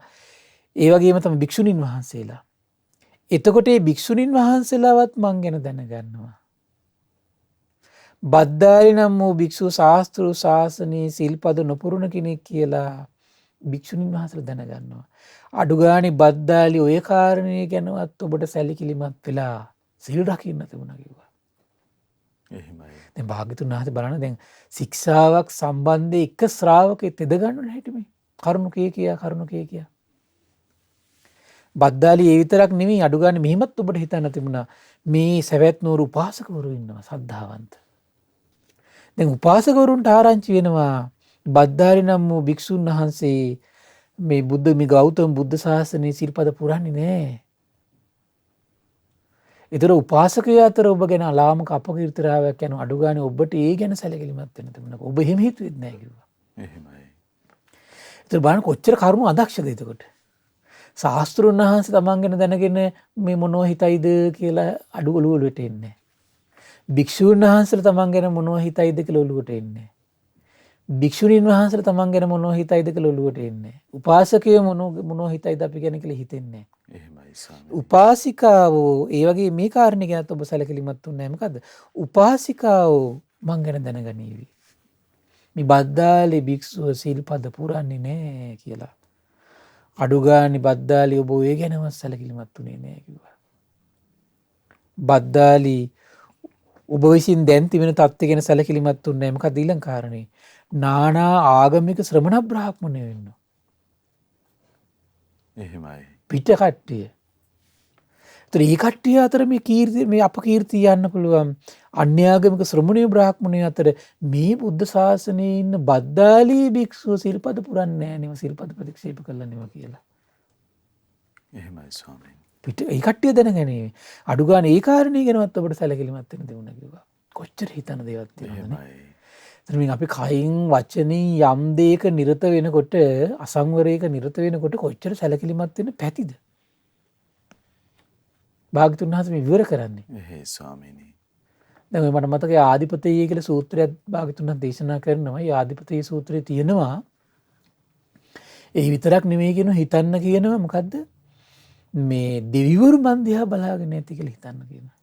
Speaker 2: ඒ වගේම තමයි භික්ෂුණීන් වහන්සේලා. එතකොට මේ භික්ෂුණීන් වහන්සේලාවත් මං ගැන දැනගන්නවා. බද්දාලි නම් වූ භික්ෂුව ශාස්ත්‍රු ශාසනයේ සිල්පද නොපුරුණ කෙනෙක් කියලා භික්ෂුණීන් වහන්සේලා දැනගන්නවා. අඩු ගානේ බද්දාලි ඔය කාරණේ ගැනවත් ඔබට සැලකිලිමත් වෙලා සිල් රකින්න තිබුණා කිව්වා.
Speaker 1: එහෙමයි.
Speaker 2: දැන් භාග්‍යතුන් වහන්සේ බලන්න දැන් ශික්ෂාවක් සම්බන්ධයෙන් එක ශ්‍රාවකෙක් තෙද ගන්නව නැහැටි මේ. කරුණු කියා. බද්දාලි ඒ විතරක් නෙමෙයි අඩු ගානේ මෙහිමත් ඔබට හිතන්න තිබුණා මේ සවැත් නුවර උපාසකවරු ඉන්නවා සද්ධාවන්ත. දැන් උපාසකවරුන්ට ආරංචි වෙනවා බද්දාලි නම් වූ භික්ෂුන් වහන්සේ මේ ගෞතම බුද්ධ ශාසනයේ සිල්පද පුරන්නේ නැහැ. ඒතර උපාසකයා අතර ඔබ ගැන අලාමක අපකීර්තිරාවයක් යන අඩු ගානේ ඔබට ඒ ගැන සැලකිලිමත් වෙන්න තිබුණා. ඔබ එහෙම හිතුවෙත් නැහැ කිව්වා.
Speaker 1: එහෙමයි.
Speaker 2: ඒතර බලන්න කොච්චර කරුණු අදක්ෂද එතකොට. ශාස්ත්‍රුන් වහන්සේ තමන් ගැන දැනගෙන මේ මොනව හිතයිද කියලා අඩු ඔලුවට එන්නේ නැහැ. භික්ෂුන් වහන්සේලා තමන් ගැන මොනව හිතයිද කියලා ඔලුවට එන්නේ නැහැ. භික්ෂුණීන් වහන්සේලා තමන් ගැන මොනව හිතයිද කියලා ඔලුවට එන්නේ නැහැ. උපාසකයෝ මොනව හිතයිද අපි ගැන කියලා හිතෙන්නේ නැහැ.
Speaker 1: එහෙමයි ස්වාමී.
Speaker 2: උපාසිකාවෝ ඒ වගේ මේ කාරණේ ගැනත් ඔබ සැලකිලිමත් වුනේ නැහැ. මොකද්ද? උපාසිකාවෝ මං ගැන දැනගනීවි. මේ බද්දාලි භික්ෂුව සිල්පද පුරන්නේ නැහැ කියලා. අඩු ගානේ බද්දාලි ඔබ ඒ ගැනවත් සැලකිලිමත් වුනේ නැහැ කිව්වා. බද්දාලි ඔබ විසින් දැන් තිබෙන තත්ත්වය ගැන සැලකිලිමත් වුනේ නැහැ. මොකද ඊළඟ කාරණේ නානා ආගමික ශ්‍රමණ බ්‍රාහ්මණයෝ ඉන්නවා.
Speaker 1: එහෙමයි.
Speaker 2: පිට කට්ටිය. ඒතර මේ කට්ටිය අතර මේ අපකීර්තිය යන්න පුළුවන්. අන්‍යාගමික ශ්‍රමණීය බ්‍රාහ්මණයෝ අතර මේ බුද්ධ ශාසනයේ ඉන්න බද්දාලි භික්ෂුව සිල්පද පුරන්නේ නැහැ නෙව සිල්පද ප්‍රතික්ෂේප කළා නෙව කියලා.
Speaker 1: එහෙමයි ස්වාමීන්.
Speaker 2: පිට ඒ කට්ටිය දැනගන්නේ අඩු ගන්න ඒ කාරණේ ගැනවත් ඔබට සැලකිලිමත් වෙන්න දෙමුණා කිව්වා. කොච්චර හිතන දේවල් තියෙනවද? එහෙමයි. අපි කයින් වචනින් යම් දෙයක නිරත වෙනකොට අසංවරයක නිරත වෙනකොට කොච්චර සැලකිලිමත් වෙන්න පැතිද? භාග්‍යතුන් වහන්සේ මේ විවර කරන්නේ.
Speaker 1: එහෙයි ස්වාමීනි.
Speaker 2: දැන් මට මතකයි ආදිපතේ කියලා සූත්‍රයක් භාග්‍යතුන් වහන්සේ දේශනා කරනවා. මේ ආදිපතේ සූත්‍රයේ තියෙනවා ඒ විතරක් නෙමෙයි කියන හිතන්න කියනවා මොකද්ද? මේ දෙවිවරු මන් දිහා බලාගෙන නැති කියලා හිතන්න කියනවා.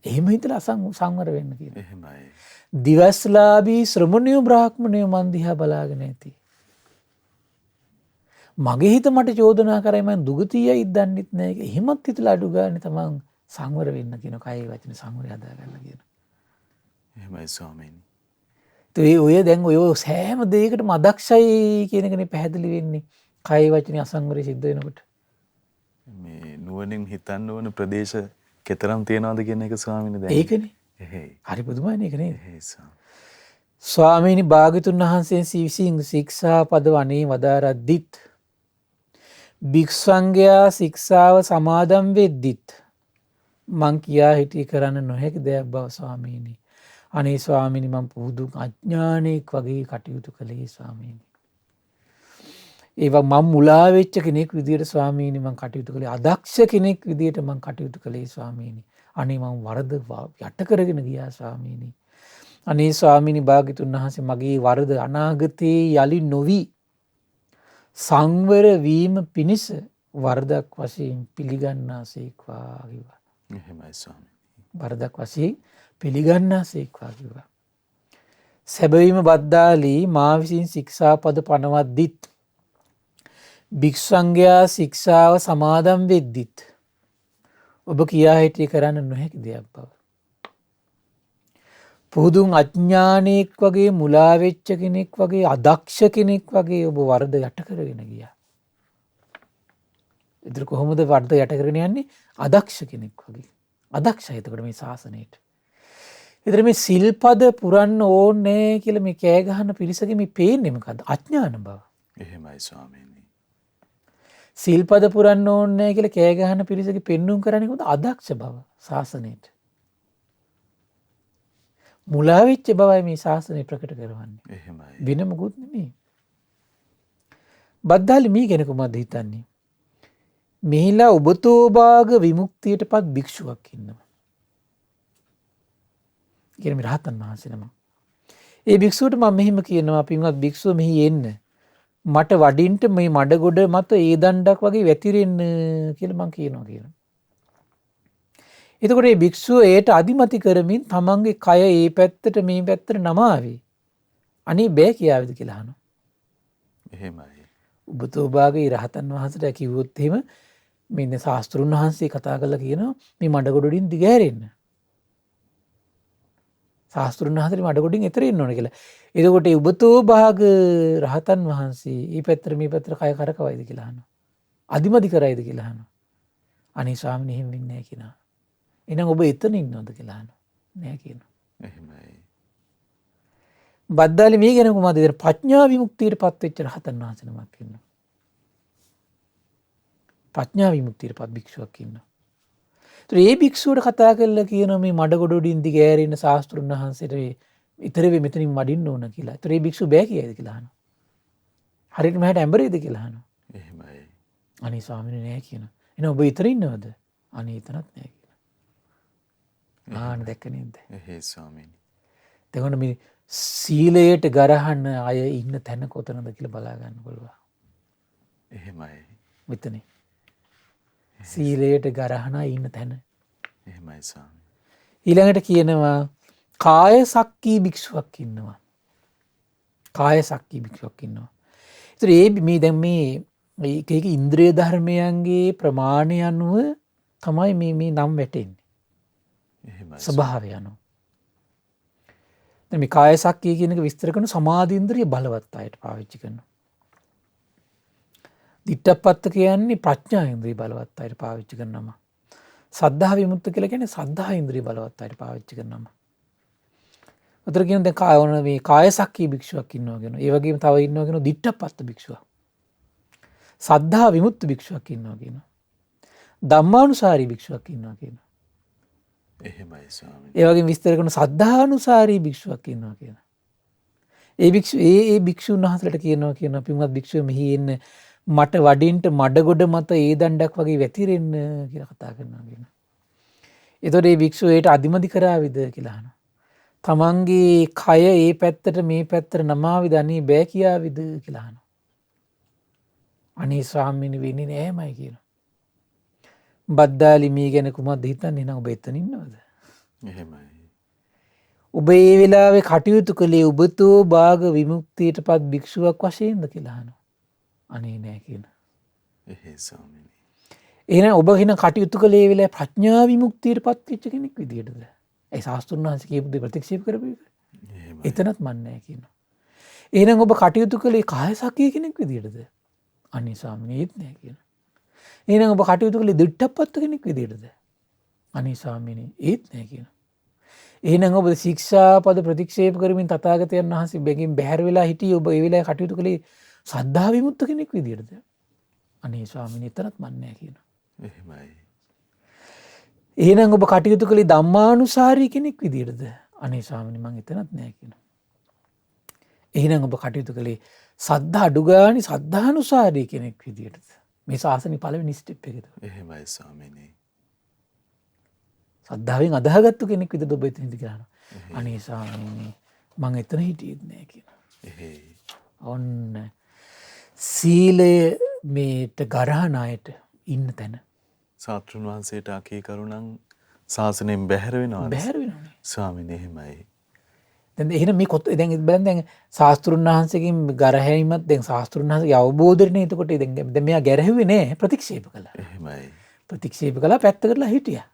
Speaker 2: එහෙම හිතලා සංවර වෙන්න කියනවා.
Speaker 1: එහෙමයි.
Speaker 2: දිවස්ලාභී ශ්‍රමණීය බ්‍රාහ්මණයෝ මන් දිහා බලාගෙන ඇති. මගේ හිත මට චෝදනා කරයි මම දුගතියයි දන්නෙත් නැහැ. එහෙමත් හිතලා අඩු ගන්න තමන් සංවර වෙන්න කියන කය වචන සංවරය හදා ගන්න කියන.
Speaker 1: එහෙමයි ස්වාමීනි.
Speaker 2: ඒ ඔය දැන් ඔය සෑම දෙයකටම අදක්ෂයි කියන එකනේ පැහැදිලි වෙන්නේ. කය වචන අසංවරය සිද්ධ වෙනකොට.
Speaker 1: මේ නුවණින් හිතන්න ඕන ප්‍රදේශ කතරම් තියනවද කියන එක ස්වාමීනි දැන්.
Speaker 2: ඒකනේ.
Speaker 1: එහෙයි.
Speaker 2: හරි පුදුමයි ඒක නේද?
Speaker 1: එහෙයි
Speaker 2: ස්වාමීනි භාග්‍යතුන් වහන්සේ විසින් ශික්ෂා පද වනේ වදාරද්දිත් භික්ෂුන්ගේ ශික්ෂාව සමාදන් වෙද්දිත් මං කියා හිටි කරන්න නොහැකි දෙයක් බව ස්වාමීනි. අනේ ස්වාමීනි මං පුදුම අඥානෙක් වගේ කටයුතු කළේ ස්වාමීනි. ඒවා මම මුලා වෙච්ච කෙනෙක් විදියට ස්වාමීනි මං කටයුතු කළේ. අදක්ෂ කෙනෙක් විදියට මං කටයුතු කළේ ස්වාමීනි. අනේ මං වරද යට කරගෙන ගියා ස්වාමීනි. අනේ ස්වාමීනි භාග්‍යතුන් වහන්සේ මගේ වරද අනාගතේ යලි නොවි සංවර වීම පිණිස වරදක් වශයෙන් පිළිගන්නාසේක්වා කිව්වා.
Speaker 1: එහෙමයි ස්වාමීනි.
Speaker 2: වරදක් වශයෙන් පිළිගන්නාසේක්වා කිව්වා. සැබවින්ම බද්දාලි මා විසින් ශික්ෂාපද පනවද්දිත් භික්ෂුන්ගේ ශික්ෂාව සමාදන් වෙද්දිත් ඔබ කියා හිටියේ කරන්න නොහැකි දෙයක් බව. පුදුන් අඥානෙක් වගේ මුලා වෙච්ච කෙනෙක් වගේ අදක්ෂ කෙනෙක් වගේ ඔබ වරද යට කරගෙන ගියා. ඒතර කොහොමද වරද යට කරගෙන යන්නේ? අදක්ෂ කෙනෙක් වගේ. අදක්ෂයි එතකොට මේ ශාසනයට. ඒතර මේ සිල්පද පුරන්න ඕනේ කියලා මේ කෑ ගහන පිරිසගේ මේ පේන්නේ මොකද්ද? අඥාන බව.
Speaker 1: එහෙමයි ස්වාමීනි.
Speaker 2: සීල්පද පුරන්න ඕනේ නැහැ කියලා කෑ ගහන පිරිසක පෙන්눔 කරන්නේ කොහොමද? අදක්ෂ බව ශාසනයට. මුලා වෙච්ච බවයි මේ ශාසනය ප්‍රකට කරවන්නේ.
Speaker 1: එහෙමයි.
Speaker 2: වෙන මොකුත් නෙමෙයි. බද්දාලි මේ ගැන කොහොමද හිතන්නේ? මෙහිලා ඔබතෝ භාග විමුක්තියටපත් භික්ෂුවක් ඉන්නවා. කියන මේ රහතන් වහන්සේ නම. ඒ භික්ෂුවට මම මෙහෙම කියනවා පින්වත් භික්ෂුව මෙහි එන්න. මට වඩින්ට මේ මඩගොඩ මත ඒ දණ්ඩක් වගේ වැතිරෙන්න කියලා මං කියනවා. එතකොට මේ භික්ෂුව ඒට අදිමති කරමින් තමන්ගේ කය ඒ පැත්තට මේ පැත්තට නමාවි. අනේ බෑ කියාවිද කියලා අහනවා.
Speaker 1: එහෙමයි.
Speaker 2: ඔබතෝ භාගයේ රහතන් වහන්සේට කිව්වොත් එහෙම මෙන්න ශාස්ත්‍රුන් වහන්සේ කතා කරලා කියනවා මේ මඩගොඩින් දිගහැරෙන්න. ශාස්ත්‍රුන් වහන්සේ මඩගොඩින් එතර ඉන්න ඕන කියලා. එතකොට ඔබතෝ භාග රහතන් වහන්සේ මේ පැත්තට මේ පැත්තට කය කරකවයිද කියලා අහනවා. අදිමදි කරයිද කියලා අහනවා. අනේ ස්වාමීන් එහෙම වෙන්නේ නැහැ කියනවා. එහෙනම් ඔබ එතන ඉන්නවද කියලා අහනවා. නෑ කියනවා.
Speaker 1: එහෙමයි.
Speaker 2: බද්දාලි මේ ගැන කොහොමද ඉතින් ප්‍රඥා විමුක්තියටපත් වෙච්ච රහතන් වහන්සේ නමක් ඉන්නවා. ප්‍රඥා විමුක්තියටපත් භික්ෂුවක් ඉන්නවා. ඒතර මේ භික්ෂුවට කතා කරලා කියනවා මේ මඩගොඩින් දිගෑරෙන්න ශාස්ත්‍රුන් වහන්සේට ඉතර වෙ මෙතනින් වඩින්න ඕන කියලා. ඒතර මේ භික්ෂුව බෑ කියයිද කියලා අහනවා. හරියට මහට ඇඹරේද කියලා අහනවා.
Speaker 1: එහෙමයි.
Speaker 2: අනේ ස්වාමීන් නෑ කියනවා. එහෙනම් ඔබ ඉතර ඉන්නවද? අනේ එතනත් නෑ කියනවා. ආන දැක්ක නේද?
Speaker 1: එහෙයි ස්වාමීනි.
Speaker 2: එතකොට මේ සීලයට ගරහන අය ඉන්න තැන කොතනද කියලා බලා ගන්න පුළුවන්.
Speaker 1: එහෙමයි.
Speaker 2: මෙතන. සීලයට ගරහන අය ඉන්න තැන.
Speaker 1: එහෙමයි ස්වාමීනි.
Speaker 2: ඊළඟට කියනවා කාය සක්කී භික්ෂුවක් ඉන්නවා. කාය සක්කී භික්ෂුවක් ඉන්නවා. ඒතර මේ දැන් මේ එක ඉන්ද්‍රිය ධර්මයන්ගේ ප්‍රමාණය අනුව තමයි මේ නම් වැටෙන්නේ.
Speaker 1: එහෙමයි.
Speaker 2: ස්වභාවය අනුව. මේ කාය සක්කිය කියන එක විස්තර කරන සමාධි ඉන්ද්‍රිය බලවත් අයට පාවිච්චි කරනවා. දිට්ඨපත්ත කියන්නේ ප්‍රඥා ඉන්ද්‍රිය බලවත් අයට පාවිච්චි කරනම. සද්ධා විමුක්ත කියලා කියන්නේ සද්ධා ඉන්ද්‍රිය බලවත් අයට පාවිච්චි කරනම. උතර කියන දැන් කායවන මේ කාය සක්කී භික්ෂුවක් ඉන්නවා කියනවා. ඒ වගේම තව ඉන්නවා කියනවා දිට්ඨපත්ත භික්ෂුවක්. සද්ධා විමුක්ත භික්ෂුවක් ඉන්නවා කියනවා. ධම්මානුසාරී භික්ෂුවක් ඉන්නවා කියනවා.
Speaker 1: එහෙමයි ස්වාමීනි.
Speaker 2: ඒ වගේ විස්තර කරන සද්ධානුසාරී භික්ෂුවක් ඉන්නවා කියන. ඒ භික්ෂු ඒ භික්ෂුන් වහන්සේලාට කියනවා පින්වත් භික්ෂුව මෙහි එන්න මට වඩින්ට මඩගොඩ මත ඒ දණ්ඩක් වගේ වැතිරෙන්න කියලා කතා කරනවා කියන. එතකොට මේ භික්ෂුව ඒට අදිමදි කරාවිද කියලා අහනවා. තමන්ගේ කය ඒ පැත්තට මේ පැත්තට නමාවිද අනේ බෑ කියාවිද කියලා අහනවා. අනේ ස්වාමීනි වෙන්නේ නෑමයි කියනවා. බද්දාලි මේ ගැන කුමක්ද හිතන්නේ? නම් ඔබ එතන ඉන්නවද?
Speaker 1: එහෙමයි.
Speaker 2: ඔබ ඒ වෙලාවේ කටයුතු කළේ ඔබතෝ භාග විමුක්තියටපත් භික්ෂුවක් වශයෙන්ද කියලා අහනවා. අනේ නෑ කියන.
Speaker 1: එහෙයි ස්වාමීනි.
Speaker 2: එහෙනම් ඔබ හින කටයුතු කළේ ඒ වෙලාවේ ප්‍රඥා විමුක්තියටපත් වෙච්ච කෙනෙක් විදියටද? ඒ ශාස්ත්‍රුන් වහන්සේ කියපු දේ ප්‍රතික්ෂේප කරපු එක.
Speaker 1: එහෙමයි.
Speaker 2: එතනත් මන් නෑ කියනවා. එහෙනම් ඔබ කටයුතු කළේ කාය සක්කිය කෙනෙක් විදියටද? අනේ ස්වාමීනි ඒත් නෑ කියනවා. එහෙනම් ඔබ කටයුතු කළේ දිට්ඨපත්ත කෙනෙක් විදියටද? අනේ ස්වාමීනි ඒත් නෑ කියනවා. එහෙනම් ඔබ ශික්ෂාපද ප්‍රතික්ෂේප කරමින් තථාගතයන් වහන්සේ බැගින් බැහැර වෙලා හිටියේ ඔබ ඒ වෙලාවේ කටයුතු කළේ සද්ධා විමුක්ත කෙනෙක් විදියටද? අනේ ස්වාමීනි එතරම් මන් නෑ කියනවා.
Speaker 1: එහෙමයි.
Speaker 2: එහෙනම් ඔබ කටයුතු කළේ ධම්මානුසාරී කෙනෙක් විදියටද? අනේ ස්වාමීනි මං එතනත් නෑ කියනවා. එහෙනම් ඔබ කටයුතු කළේ සද්ධා අඩුගානි සද්ධානුසාරී කෙනෙක් විදියටද? මේ ශාසනයේ පළවෙනි ස්ටෙප් එකද?
Speaker 1: එහෙමයි ස්වාමීනි.
Speaker 2: සද්ධාවෙන් අදහගත්තු කෙනෙක් විදිහට ඔබ එතන ඉඳි කරනවා. අනේ ස්වාමීනි මං එතන හිටියෙත් නෑ කියනවා.
Speaker 1: එහෙයි.
Speaker 2: ඔන්න සීලය මේට ගරහන අයට ඉන්න තැන.
Speaker 1: සාත්‍රුන් වහන්සේට අකීකරුණන් ශාසනයෙන් බැහැර වෙනවා.
Speaker 2: බැහැර වෙනවනේ.
Speaker 1: ස්වාමීනි එහෙමයි.
Speaker 2: දැන් එහෙනම් මේ කොත් දැන් බලන්න දැන් ශාස්ත්‍රුන් වහන්සේගෙන් ගරහැීමත් දැන් ශාස්ත්‍රුන් වහන්සේගේ අවබෝධයනේ එතකොට දැන් මෙයා ගැරහුවේ නෑ ප්‍රතික්ෂේප කළා.
Speaker 1: එහෙමයි.
Speaker 2: ප්‍රතික්ෂේප කළා පැත්තකටලා හිටියා.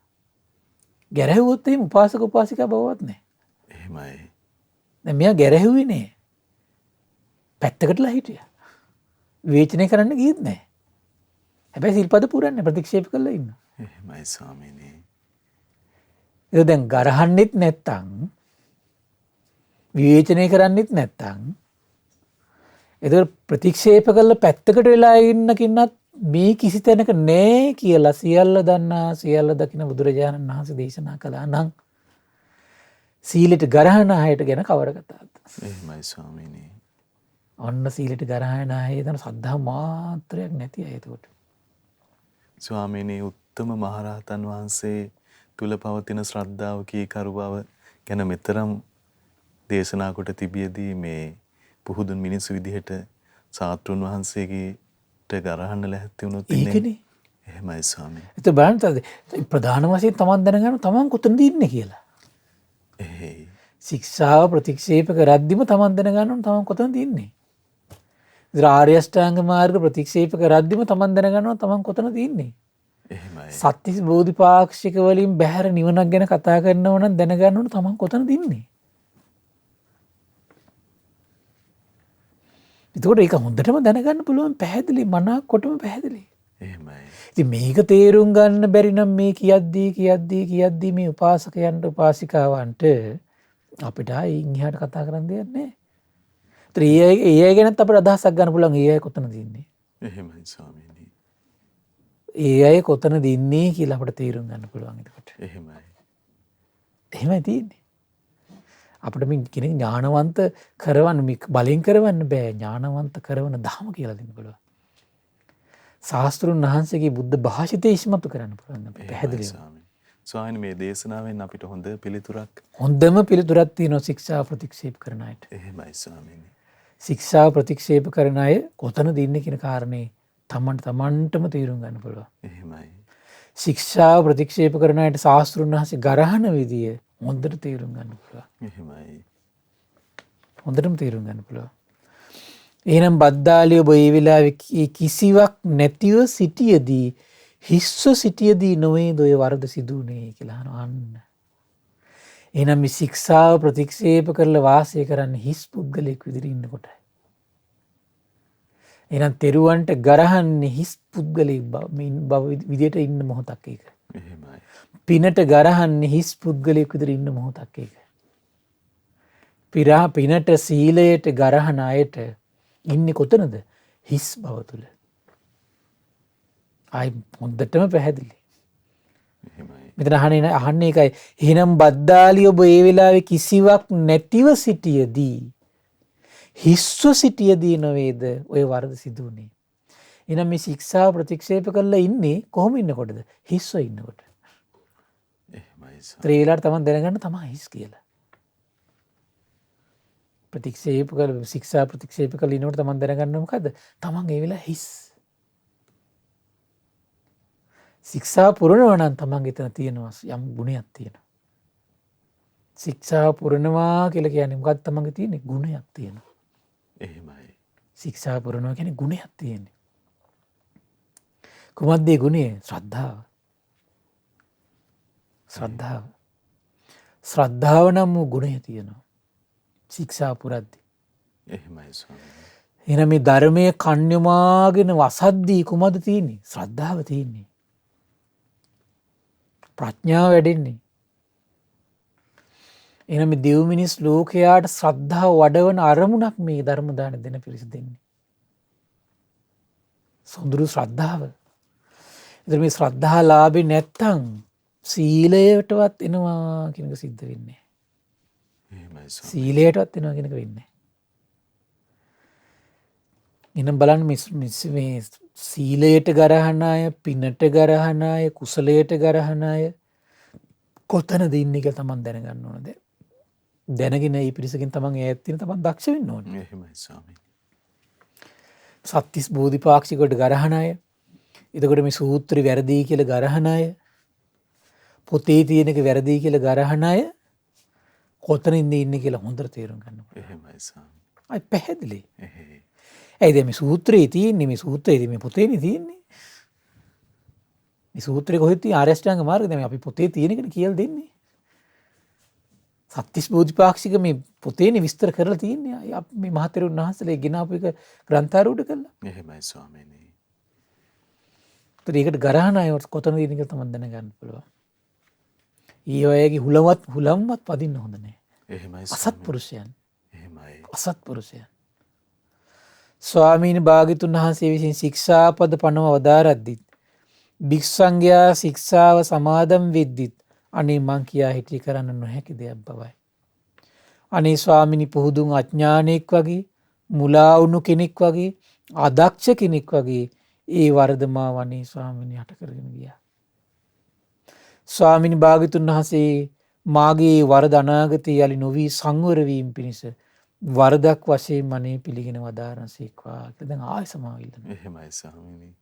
Speaker 2: ගැරහුවොත් එහෙම උපාසක උපාසිකා බවවත් නෑ.
Speaker 1: එහෙමයි.
Speaker 2: දැන් මෙයා ගැරහුවේ නෑ. පැත්තකටලා හිටියා. විවේචනය කරන්න ගියෙත් නෑ. හැබැයි සිල්පද පුරන්නේ ප්‍රතික්ෂේප කළා ඉන්නවා.
Speaker 1: එහෙමයි ස්වාමීනි.
Speaker 2: ඒක දැන් ගරහන්නෙත් නැත්තම් විවේචනය කරන්නෙත් නැත්තම් ඒක ප්‍රතික්ෂේප කළ පැත්තකට වෙලා ඉන්න කෙනත් මේ කිසි තැනක නෑ කියලා සියල්ල දන්නා සියල්ල දකින බුදුරජාණන් වහන්සේ දේශනා කළා නම් සීලෙට ගරහන අයට ගැන කවර කතාවද?
Speaker 1: එහෙමයි ස්වාමීනි.
Speaker 2: ඔන්න සීලෙට ගරහන අය එතන සද්ධා මාත්‍රයක් නැති අය එතකොට.
Speaker 1: ස්වාමීනි උත්තම මහරහතන් වහන්සේ තුල පවතින ශ්‍රද්ධාව කීකරු බව ගැන මෙතරම් දේශනා කොට තිබියදී මේ පුහුදුන් මිනිස්සු විදිහට සාත්‍රුන් වහන්සේගේට ගරහන්න ලැහැත්ති වුණොත්
Speaker 2: ඒකනේ.
Speaker 1: එහෙමයි ස්වාමීනි.
Speaker 2: ඒත් බලන්න ප්‍රධාන වශයෙන් තමන් දැනගන්න තමන් කොතනද ඉන්නේ කියලා.
Speaker 1: එහෙයි.
Speaker 2: ශික්ෂාව ප්‍රතික්ෂේප කරද්දිම තමන් දැනගන්න ඕන තමන් කොතනද ඉන්නේ. ආර්ය අෂ්ටාංග මාර්ග ප්‍රතික්ෂේප කරද්දිම තමන් දැනගන්න ඕන තමන් කොතනද ඉන්නේ.
Speaker 1: එහෙමයි.
Speaker 2: සත්‍තිස් බෝධිපාක්ෂික වලින් බැහැර නිවනක් ගැන කතා කරනව නම් දැනගන්න ඕන තමන් කොතනද ඉන්නේ. එතකොට ඒක හොඳටම දැනගන්න පුළුවන් පැහැදිලි මනාකොටම පැහැදිලි.
Speaker 1: එහෙමයි.
Speaker 2: ඉතින් මේක තේරුම් ගන්න බැරි නම් මේ කියද්දී මේ උපාසකයන්ට උපාසිකාවන්ට අපිට ආයින් එහාට කතා කරන්න දෙයක් නැහැ. ඒ අය ගැනත් අපිට අදහසක් ගන්න පුළුවන් ඒ අය කොතනද ඉන්නේ.
Speaker 1: එහෙමයි ස්වාමීනි.
Speaker 2: ඒ අය කොතනද ඉන්නේ කියලා අපිට තේරුම් ගන්න පුළුවන් එතකොට.
Speaker 1: එහෙමයි.
Speaker 2: එහෙමයි තියෙන්නේ. අපිට මේ කෙනෙක් ඥානවන්ත කරවන්න බලෙන් කරවන්න බෑ. ඥානවන්ත කරවන ධම කියලා දෙන්න පුළුවන්. ශාස්ත්‍රුන් වහන්සේගේ බුද්ධ භාෂිතය ඉස්මතු කරන්න පුළුවන් අපිට පැහැදිලිව.
Speaker 1: ස්වාමීනි මේ දේශනාවෙන් අපිට හොඳ පිළිතුරක්
Speaker 2: හොඳම පිළිතුරක් තියෙනවා ශික්ෂා ප්‍රතික්ෂේප කරන අයට.
Speaker 1: එහෙමයි ස්වාමීනි.
Speaker 2: ශික්ෂාව ප්‍රතික්ෂේප කරන අය කොතනද ඉන්නේ කියන කාරණේ තමන්ටම තේරුම් ගන්න පුළුවන්.
Speaker 1: එහෙමයි.
Speaker 2: ශික්ෂාව ප්‍රතික්ෂේප කරන අයට ශාස්ත්‍රුන් වහන්සේ ගරහන විදිය හොඳට තේරුම් ගන්න පුළුවන්.
Speaker 1: එහෙමයි.
Speaker 2: හොඳටම තේරුම් ගන්න පුළුවන්. එහෙනම් බද්දාලිය ඔබ ඒ වෙලාවේ කිසිවක් නැතිව සිටියදී හිස්ව සිටියදී නොවේද ඔය වරද සිදු වුනේ කියලා අහන්න. එහෙනම් මේ ශික්ෂාව ප්‍රතික්ෂේප කරලා වාසය කරන්න හිස් පුද්ගලෙක් විදිහට ඉන්නකොටයි. එහෙනම් තෙරුවන්ට ගරහන්නේ හිස් පුද්ගලෙක් බව විදිහට ඉන්න මොහොතක් ඒක.
Speaker 1: එහෙමයි.
Speaker 2: පිනට ගරහන්නේ හිස් පුද්ගලෙක් විදිහට ඉන්න මොහොතක් ඒක. පිනට සීලයට ගරහන අයට ඉන්නේ කොතනද? හිස් බව තුල. ආයි හොඳටම පැහැදිලි.
Speaker 1: එහෙමයි.
Speaker 2: මෙතන අහන්නේ එකයි. එහෙනම් බද්දාලිය ඔබ ඒ වෙලාවේ කිසිවක් නැතිව සිටියදී හිස්ව සිටියදී නොවේද ඔය වරද සිදු වුනේ. එහෙනම් මේ ශික්ෂාව ප්‍රතික්ෂේප කරලා ඉන්නේ කොහොම ඉන්නකොටද? හිස්ව ඉන්නකොට.
Speaker 1: එහෙමයි.
Speaker 2: ත්‍රිලට තමයි දැනගන්න තමයි හිස් කියලා. ප්‍රතික්ෂේප කළ ශික්ෂා ප්‍රතික්ෂේප කළ ඉන්නකොට තමන් දැනගන්න මොකද්ද? තමන් ඒ වෙලාව හිස්. ශික්ෂා පුරනවා නම් තමන් එතන තියෙනවා යම් ගුණයක් තියෙනවා. ශික්ෂා පුරනවා කියලා කියන්නේ මොකක්ද තමන්ගේ තියෙන්නේ? ගුණයක් තියෙනවා.
Speaker 1: එහෙමයි.
Speaker 2: ශික්ෂා පුරනවා කියන්නේ ගුණයක් තියෙන්නේ. කුමක්ද ඒ ගුණය? ශ්‍රද්ධාව. ශ්‍රද්ධාව නම් වූ ගුණය තියෙනවා. ශික්ෂා පුරද්දි.
Speaker 1: එහෙමයි ස්වාමීනි.
Speaker 2: එහෙනම් මේ ධර්මයේ කන්‍යමාගෙන වසද්දී කුමද තියෙන්නේ? ශ්‍රද්ධාව තියෙන්නේ. ප්‍රඥාව වැඩෙන්නේ. එහෙනම් මේ දෙව් මිනිස් ලෝකයාට ශ්‍රද්ධාව වඩවන අරමුණක් මේ ධර්ම දාන දෙන පිරිස දෙන්නේ. සොඳුරු ශ්‍රද්ධාව. ඉතින් මේ ශ්‍රද්ධා ලාභේ නැත්තම් සීලයටවත් එනවා කියන එක සිද්ධ වෙන්නේ.
Speaker 1: එහෙමයි ස්වාමීනි.
Speaker 2: සීලයටවත් එනවා කියන එක වෙන්නේ. එහෙනම් බලන්න මේ සීලයට ගරහන අය, පිනට ගරහන අය, කුසලයට ගරහන අය කොතනද ඉන්නේ කියලා තමන් දැනගන්න ඕනද? දැනගෙන මේ පිරිසකින් තමන් ඈත් වෙන තමන් දක්ෂ වෙන්න ඕනේ.
Speaker 1: එහෙමයි ස්වාමීනි.
Speaker 2: සත්‍තිස් බෝධිපාක්ෂිකවට ගරහන අය, එතකොට මේ සූත්‍රي වැරදි කියලා ගරහන අය, පොතේ තියෙන එක වැරදි කියලා ගරහන අය කොතනින්ද ඉන්නේ කියලා හොඳට තේරුම් ගන්න ඕනේ.
Speaker 1: එහෙමයි ස්වාමීනි.
Speaker 2: අය පැහැදිලි.
Speaker 1: එහෙයි.
Speaker 2: ඇයිද මේ සූත්‍රයේ තියෙන්නේ මේ සූත්‍රයේ මේ පොතේනේ තියෙන්නේ. මේ සූත්‍රේ කොහෙද තියෙන්නේ? ආර්ය අෂ්ටාංග මාර්ගය මේ අපි පොතේ තියෙන එකනේ කියලා දෙන්නේ. සත්‍තිස් බෝධිපාක්ෂික මේ පොතේනේ විස්තර කරලා තියෙන්නේ. අපි මේ මහතෙරුන් වහන්සේලා ගෙනාපු එක ග්‍රන්ථාරූඪ කළා.
Speaker 1: එහෙමයි ස්වාමීනි.
Speaker 2: ඒකට ගරහන අය කොතනද ඉන්නේ කියලා තමයි දැනගන්න පුළුවන්. ඊ ඔයගේ හුලම්වත් පදින්න හොඳ නැහැ.
Speaker 1: එහෙමයි.
Speaker 2: අසත්පුරුෂයන්.
Speaker 1: එහෙමයි.
Speaker 2: අසත්පුරුෂයන්. ස්වාමීන් භාග්‍යතුන් වහන්සේ විසින් ශික්ෂාපද පනව වදාරද්දිත් භික්ෂුන්ගේ ශික්ෂාව සමාදම් වෙද්දිත් අනේ මං කියා හිටිය කරන්න නොහැකි දෙයක් බවයි. අනේ ස්වාමිනි පුහුදුන් අඥානෙක් වගේ මුලා වුණු කෙනෙක් වගේ අදක්ෂ කෙනෙක් වගේ ඒ වරද මා වනේ ස්වාමිනී හට කරගෙන ගියා. ස්වාමිනී භාග්‍යතුන් වහන්සේ මාගේ වරද අනාගතයේ යලි නොවි සංවර වීම පිණිස වරදක් වශයෙන් මනේ පිළිගෙන වදාරනසේක්වා කියලා දැන් ආයෙ සමාවිල්ලන.
Speaker 1: එහෙමයි ස්වාමීනි.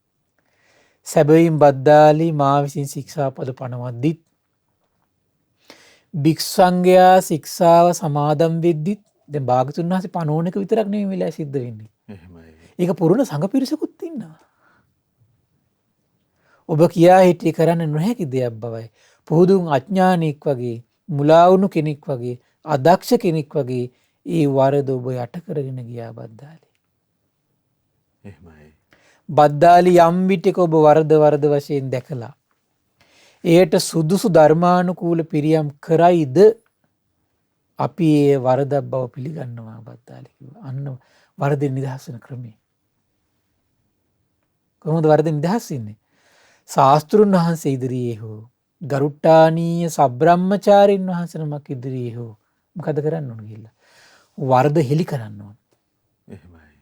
Speaker 2: සැබවින් බද්දාලි මා විසින් ශික්ෂාපද පනවද්දිත් භික්ෂුන්ගේ ශික්ෂාව සමාදම් වෙද්දිත් දැන් භාග්‍යතුන් වහන්සේ පනෝන එක විතරක් නෙමෙයි වෙලා සිද්ධ වෙන්නේ.
Speaker 1: එහෙමයි.
Speaker 2: ඒක පුරුණ සංඝ පිරිසකුත් ඉන්නවා. ඔබ කියා හිටියේ කරන්න නොහැකි දෙයක් බවයි. පුහුදුන් අඥානෙක් වගේ මුලා වුණු කෙනෙක් වගේ අදක්ෂ කෙනෙක් වගේ ඒ වරද ඔබ යට කරගෙන ගියා බද්දාලි.
Speaker 1: එහෙමයි.
Speaker 2: බද්දාලි යම් විටක ඔබ වරද වශයෙන් දැකලා එයට සුදුසු ධර්මානුකූල පිරියම් කරයිද අපි ඒ වරදක් බව පිළිගන්නවා බද්දාලි කිව්වා. අන්න වරදෙන් නිදහස් වෙන ක්‍රමය. කොහොමද වරදෙන් නිදහස් වෙන්නේ? ශාස්ත්‍රුන් වහන්සේ ඉදිරියේ හෝ ගරුට්ටානීය සබ්‍රාහ්මචාරින් වහන්සේ නමක් ඉදිරියේ හෝ මොකද කරන්න ඕන කියලා වරද හෙලි කරන්න ඕන.
Speaker 1: එහෙමයි.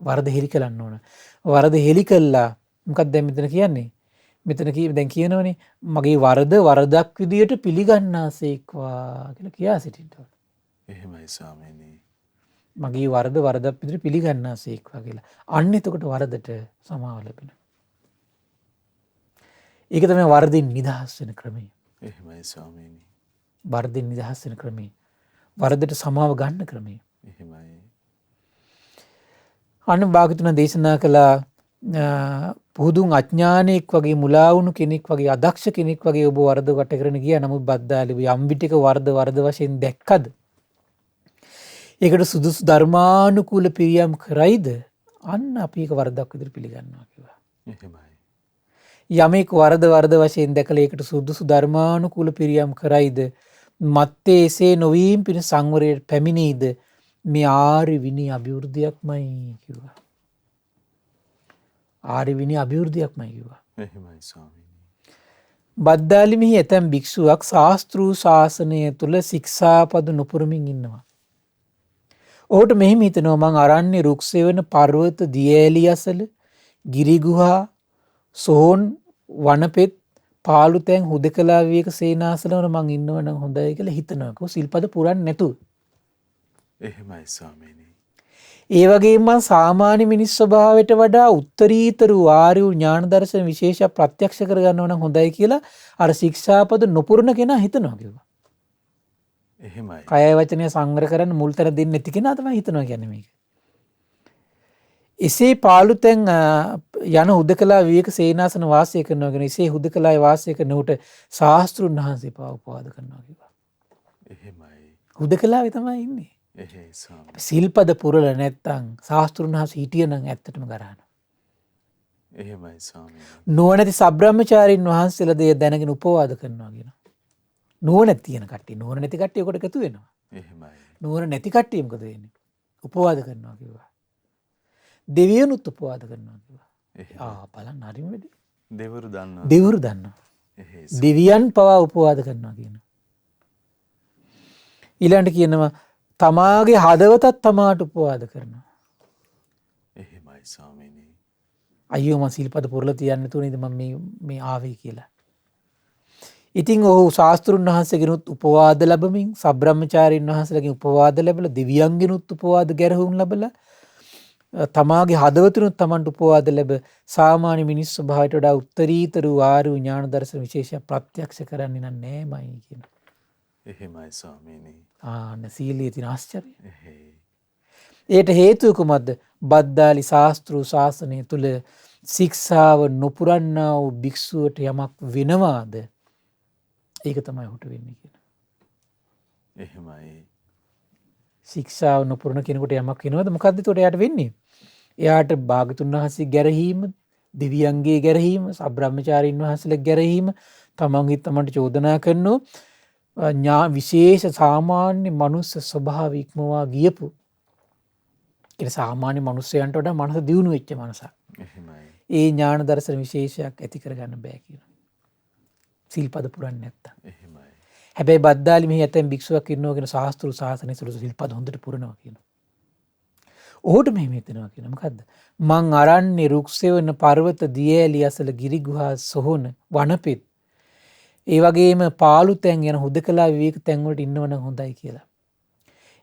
Speaker 2: වරද හෙලි කරන්න ඕන. වරද හෙලි කළා මොකක්ද දැන් මෙතන කියන්නේ? මෙතන දැන් කියනවනේ මගේ වරදක් විදියට පිළිගන්නාසේක්වා කියලා කියා සිටින්න ඕන.
Speaker 1: එහෙමයි ස්වාමීනි.
Speaker 2: මගේ වරදක් විදියට පිළිගන්නාසේක්වා කියලා. අන්න එතකොට වරදට සමාව ලැබෙනවා. ඒක තමයි වරදින් නිදහස් වෙන ක්‍රමය.
Speaker 1: එහෙමයි ස්වාමීනි.
Speaker 2: වරදින් නිදහස් වෙන ක්‍රමය. වරදට සමාව ගන්න ක්‍රමය.
Speaker 1: එහෙමයි.
Speaker 2: අන්න භාග්‍යතුන් දේශනා කළා පුහුදුන් අඥානෙක් වගේ මුලා වුණු කෙනෙක් වගේ අදක්ෂ කෙනෙක් වගේ ඔබ වරද වට කරගෙන ගියා. නමුත් බද්දාලි යම් විටක වරද වශයෙන් දැක්කද ඒකට සුදුසු ධර්මානුකූල පිරියම් කරයිද අන්න අපි ඒක වරදක් විදිහට පිළිගන්නවා කිව්වා.
Speaker 1: එහෙමයි.
Speaker 2: යමෙක් වරද වශයෙන් දැකලා ඒකට සුදුසු ධර්මානුකූල පිරියම් කරයිද මත්තේ එසේ නොවීම පිණිස සංවරයට පැමිණෙයිද මේ ආර්ය විනී අභිවෘද්ධියක්මයි කිව්වා. ආර්ය විනී අභිවෘද්ධියක්මයි කිව්වා.
Speaker 1: එහෙමයි ස්වාමීනි.
Speaker 2: බද්දාලි මෙහි ඇතැම් භික්ෂුවක් ශාස්ත්‍රූ ශාසනය තුල ශික්ෂාපද නොපුරමින් ඉන්නවා. ඔහුට මෙහෙම හිතෙනවා මං අරන්නේ රුක් සෙවන පර්වත දියඇලි අසල ගිරි ගුහා සෝන් වනපෙත් පාළු තැන් හුදකලා විවේක සේනාසනවල මං ඉන්නවනම් හොඳයි කියලා හිතනවා. කො සිල්පද පුරන්නේ නැතුව.
Speaker 1: එහෙමයි ස්වාමීනි.
Speaker 2: ඒ වගේම සාමාන්‍ය මිනිස් ස්වභාවයට වඩා උත්තරීතර ආර්ය ඥාන දර්ශන විශේෂ ප්‍රත්‍යක්ෂ කරගන්නව නම් හොඳයි කියලා අර ශික්ෂාපද නොපුරන කෙනා හිතනවා කිව්වා.
Speaker 1: එහෙමයි.
Speaker 2: කය වචනය සංවර කරන්න මුල් තැන දෙන්නේ නැති කෙනා තමයි හිතනවා කියන්නේ මේක. එසේ පාළුතෙන් යන හුදකලා විවේක සේනාසන වාසය කරනවා කියන එසේ හුදකලාවේ වාසය කරන උට ශාස්ත්‍රුන් වහන්සේ උපවාද කරනවා කිව්වා.
Speaker 1: එහෙමයි.
Speaker 2: හුදකලාවේ තමයි ඉන්නේ.
Speaker 1: එහෙයි ස්වාමීනි.
Speaker 2: සිල්පද පුරල නැත්තම් ශාස්ත්‍රුන් වහන්සේ හිටියනම් ඇත්තටම ගරහනවා.
Speaker 1: එහෙමයි ස්වාමීනි.
Speaker 2: නුවණැති සබ්‍රාහ්මචාරින් වහන්සේලා දෙය දැනගෙන උපවාද කරනවා කියනවා. නුවණ තියෙන කට්ටිය නුවණ නැති කට්ටිය කොට එකතු වෙනවා.
Speaker 1: එහෙමයි.
Speaker 2: නුවණ නැති කට්ටිය මොකද වෙන්නේ? උපවාද කරනවා කිව්වා. දෙවියනුත් උපවාද කරනවා කිව්වා. බලන්න හරිම වැඩි.
Speaker 1: දෙවරු දන්නවා.
Speaker 2: දෙවිවරු දන්නවා.
Speaker 1: එහෙයි.
Speaker 2: දෙවියන් පවා උපවාද කරනවා කියනවා. ඊළඟට කියනවා තමාගේ හදවතත් තමාට උපවාද කරනවා.
Speaker 1: එහෙමයි ස්වාමීනි.
Speaker 2: අයියෝ මම සිල්පද පුරලා තියන්න තුනේද මම මේ ආවේ කියලා. ඉතින් ඔහු ශාස්ත්‍රුන් වහන්සේගෙනුත් උපවාද ලැබමින් සබ්‍රාහ්මචාරින් වහන්සේලාගෙන් උපවාද ලැබලා දිව්‍යංගෙනුත් උපවාද ගැරහුම් ලැබලා තමාගේ හදවතුනුත් තමන්ට උපවාද ලැබ සාමාන්‍ය මිනිස් ස්වභාවයට වඩා උත්තරීතර ආර්ය ඥාන දර්ශන විශේෂ ප්‍රත්‍යක්ෂ කරන්නේ නෑමයි කියන.
Speaker 1: එහෙමයි ස්වාමීනි.
Speaker 2: ආන්න සීලයේ තියෙන ආශ්චර්යය.
Speaker 1: එහෙයි.
Speaker 2: ඒට හේතුව කුමක්ද? බද්දාලි ශාස්ත්‍රු ශාසනය තුල ශික්ෂාව නොපුරන්නා වූ භික්ෂුවට යමක් වෙනවාද? ඒක තමයි හුට වෙන්නේ කියන.
Speaker 1: එහෙමයි.
Speaker 2: ශික්ෂාව නොපුරන කෙනෙකුට යමක් වෙනවද? මොකද්ද ඒකට එයාට වෙන්නේ? එයාට භාගතුන් වහන්සේ ගැරහීම, දෙවියන්ගේ ගැරහීම, සබ්‍රාහ්මචාරින් වහන්සේලා ගැරහීම, තමන්ට චෝදනා කරනෝ විශේෂ සාමාන්‍ය මනුස්ස ස්වභාව ඉක්මවා ගියපු කියන සාමාන්‍ය මිනිස්සයන්ට වඩා මනස දියුණු වෙච්ච මනසක්.
Speaker 1: එහෙමයි.
Speaker 2: ඒ ඥාන දර්ශන විශේෂයක් ඇති කරගන්න බෑ කියනවා. සිල්පද පුරන්නේ නැත්තම්.
Speaker 1: එහෙමයි.
Speaker 2: හැබැයි බද්දාලි මෙහි ඇතැම් භික්ෂුවක් ඉන්නවා කියන ශාස්ත්‍රීය ශාසනය සුළු සිල්පද හොඳට පුරනවා කියනවා. ඔහුට මෙහෙම හිතෙනවා කියනවා. මොකද්ද? මං අරන්නේ රුක්සෙවන පර්වත දියඇලි අසල ගිරි ගුහා සොහොන වනපෙත්. ඒ වගේම පාළු තැන් යන හුදකලා විවේක තැන් වලට ඉන්නවනම් හොඳයි කියලා.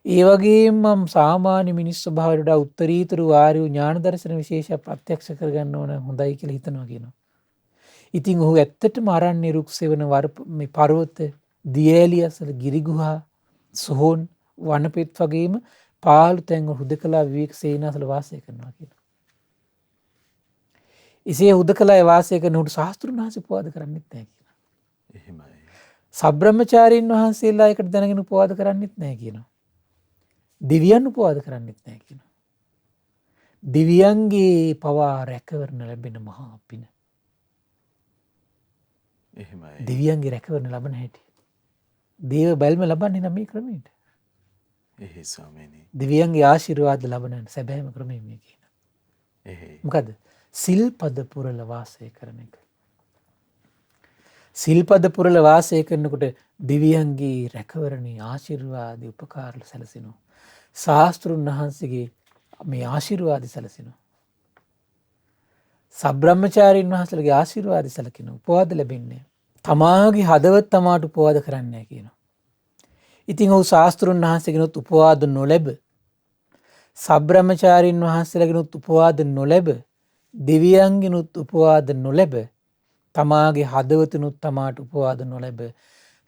Speaker 2: ඒ වගේම මම සාමාන්‍ය මිනිස් ස්වභාවයට වඩා උත්තරීතර ආර්ය ඥාන දර්ශන විශේෂ ප්‍රත්‍යක්ෂ කරගන්න ඕන හොඳයි කියලා හිතනවා කියනවා. ඉතින් ඔහු ඇත්තටම අරන්නේ රුක්සෙවන මේ පර්වත දියඇලි අසල ගිරි ගුහා සොහොන් වනපෙත් වගේම පාළු තැන් වල හුදකලා විවේක සේනාසල වාසය කරනවා කියනවා. එසේ හුදකලා වාසය කරන උට ශාස්ත්‍රුන් වහන්සේ උපවාද කරන්නෙත් නැහැ කියනවා.
Speaker 1: එහෙමයි.
Speaker 2: සබ්‍රහ්මචාරීන් වහන්සේලා ඒකට දැනගෙන උපවාද කරන්නෙත් නැහැ කියනවා. දිව්‍යයන් උපවාද කරන්නෙත් නැහැ කියනවා. දිව්‍යයන්ගේ පවා රැකවරණ ලැබෙන මහා පින.
Speaker 1: එහෙමයි.
Speaker 2: දිව්‍යයන්ගේ රැකවරණ ලබන හැටි. දේව බැල්ම ලබන්නේ නම් මේ ක්‍රමයට.
Speaker 1: එහේ ස්වාමීනි.
Speaker 2: දිව්‍යයන්ගේ ආශිර්වාද ලබන සැබෑම ක්‍රමය මේ කියන.
Speaker 1: එහේ.
Speaker 2: මොකද? සිල්පද පුරල වාසය කරන එක. සිල්පද පුරල වාසය කරනකොට දිව්‍යයන්ගේ රැකවරණේ ආශිර්වාද උපකාර සැලසෙනවා. ශාස්ත්‍රුන් වහන්සේගේ මේ ආශිර්වාද සැලසෙනවා. සබ්‍රහ්මචාරීන් වහන්සේලාගේ ආශිර්වාද සැලකිනවා. උපවාද ලැබෙන්නේ. තමාගේ හදවත තමාට උපවාද කරන්නේ නැහැ කියනවා. ඉතින් ඔහු ශාස්ත්‍රුන් වහන්සේගෙනුත් උපවාද නොලැබ, සබ්‍රහ්මචාරීන් වහන්සේලාගෙනුත් උපවාද නොලැබ, දෙවියන්ගෙනුත් උපවාද නොලැබ, තමාගේ හදවතනුත් තමාට උපවාද නොලැබ,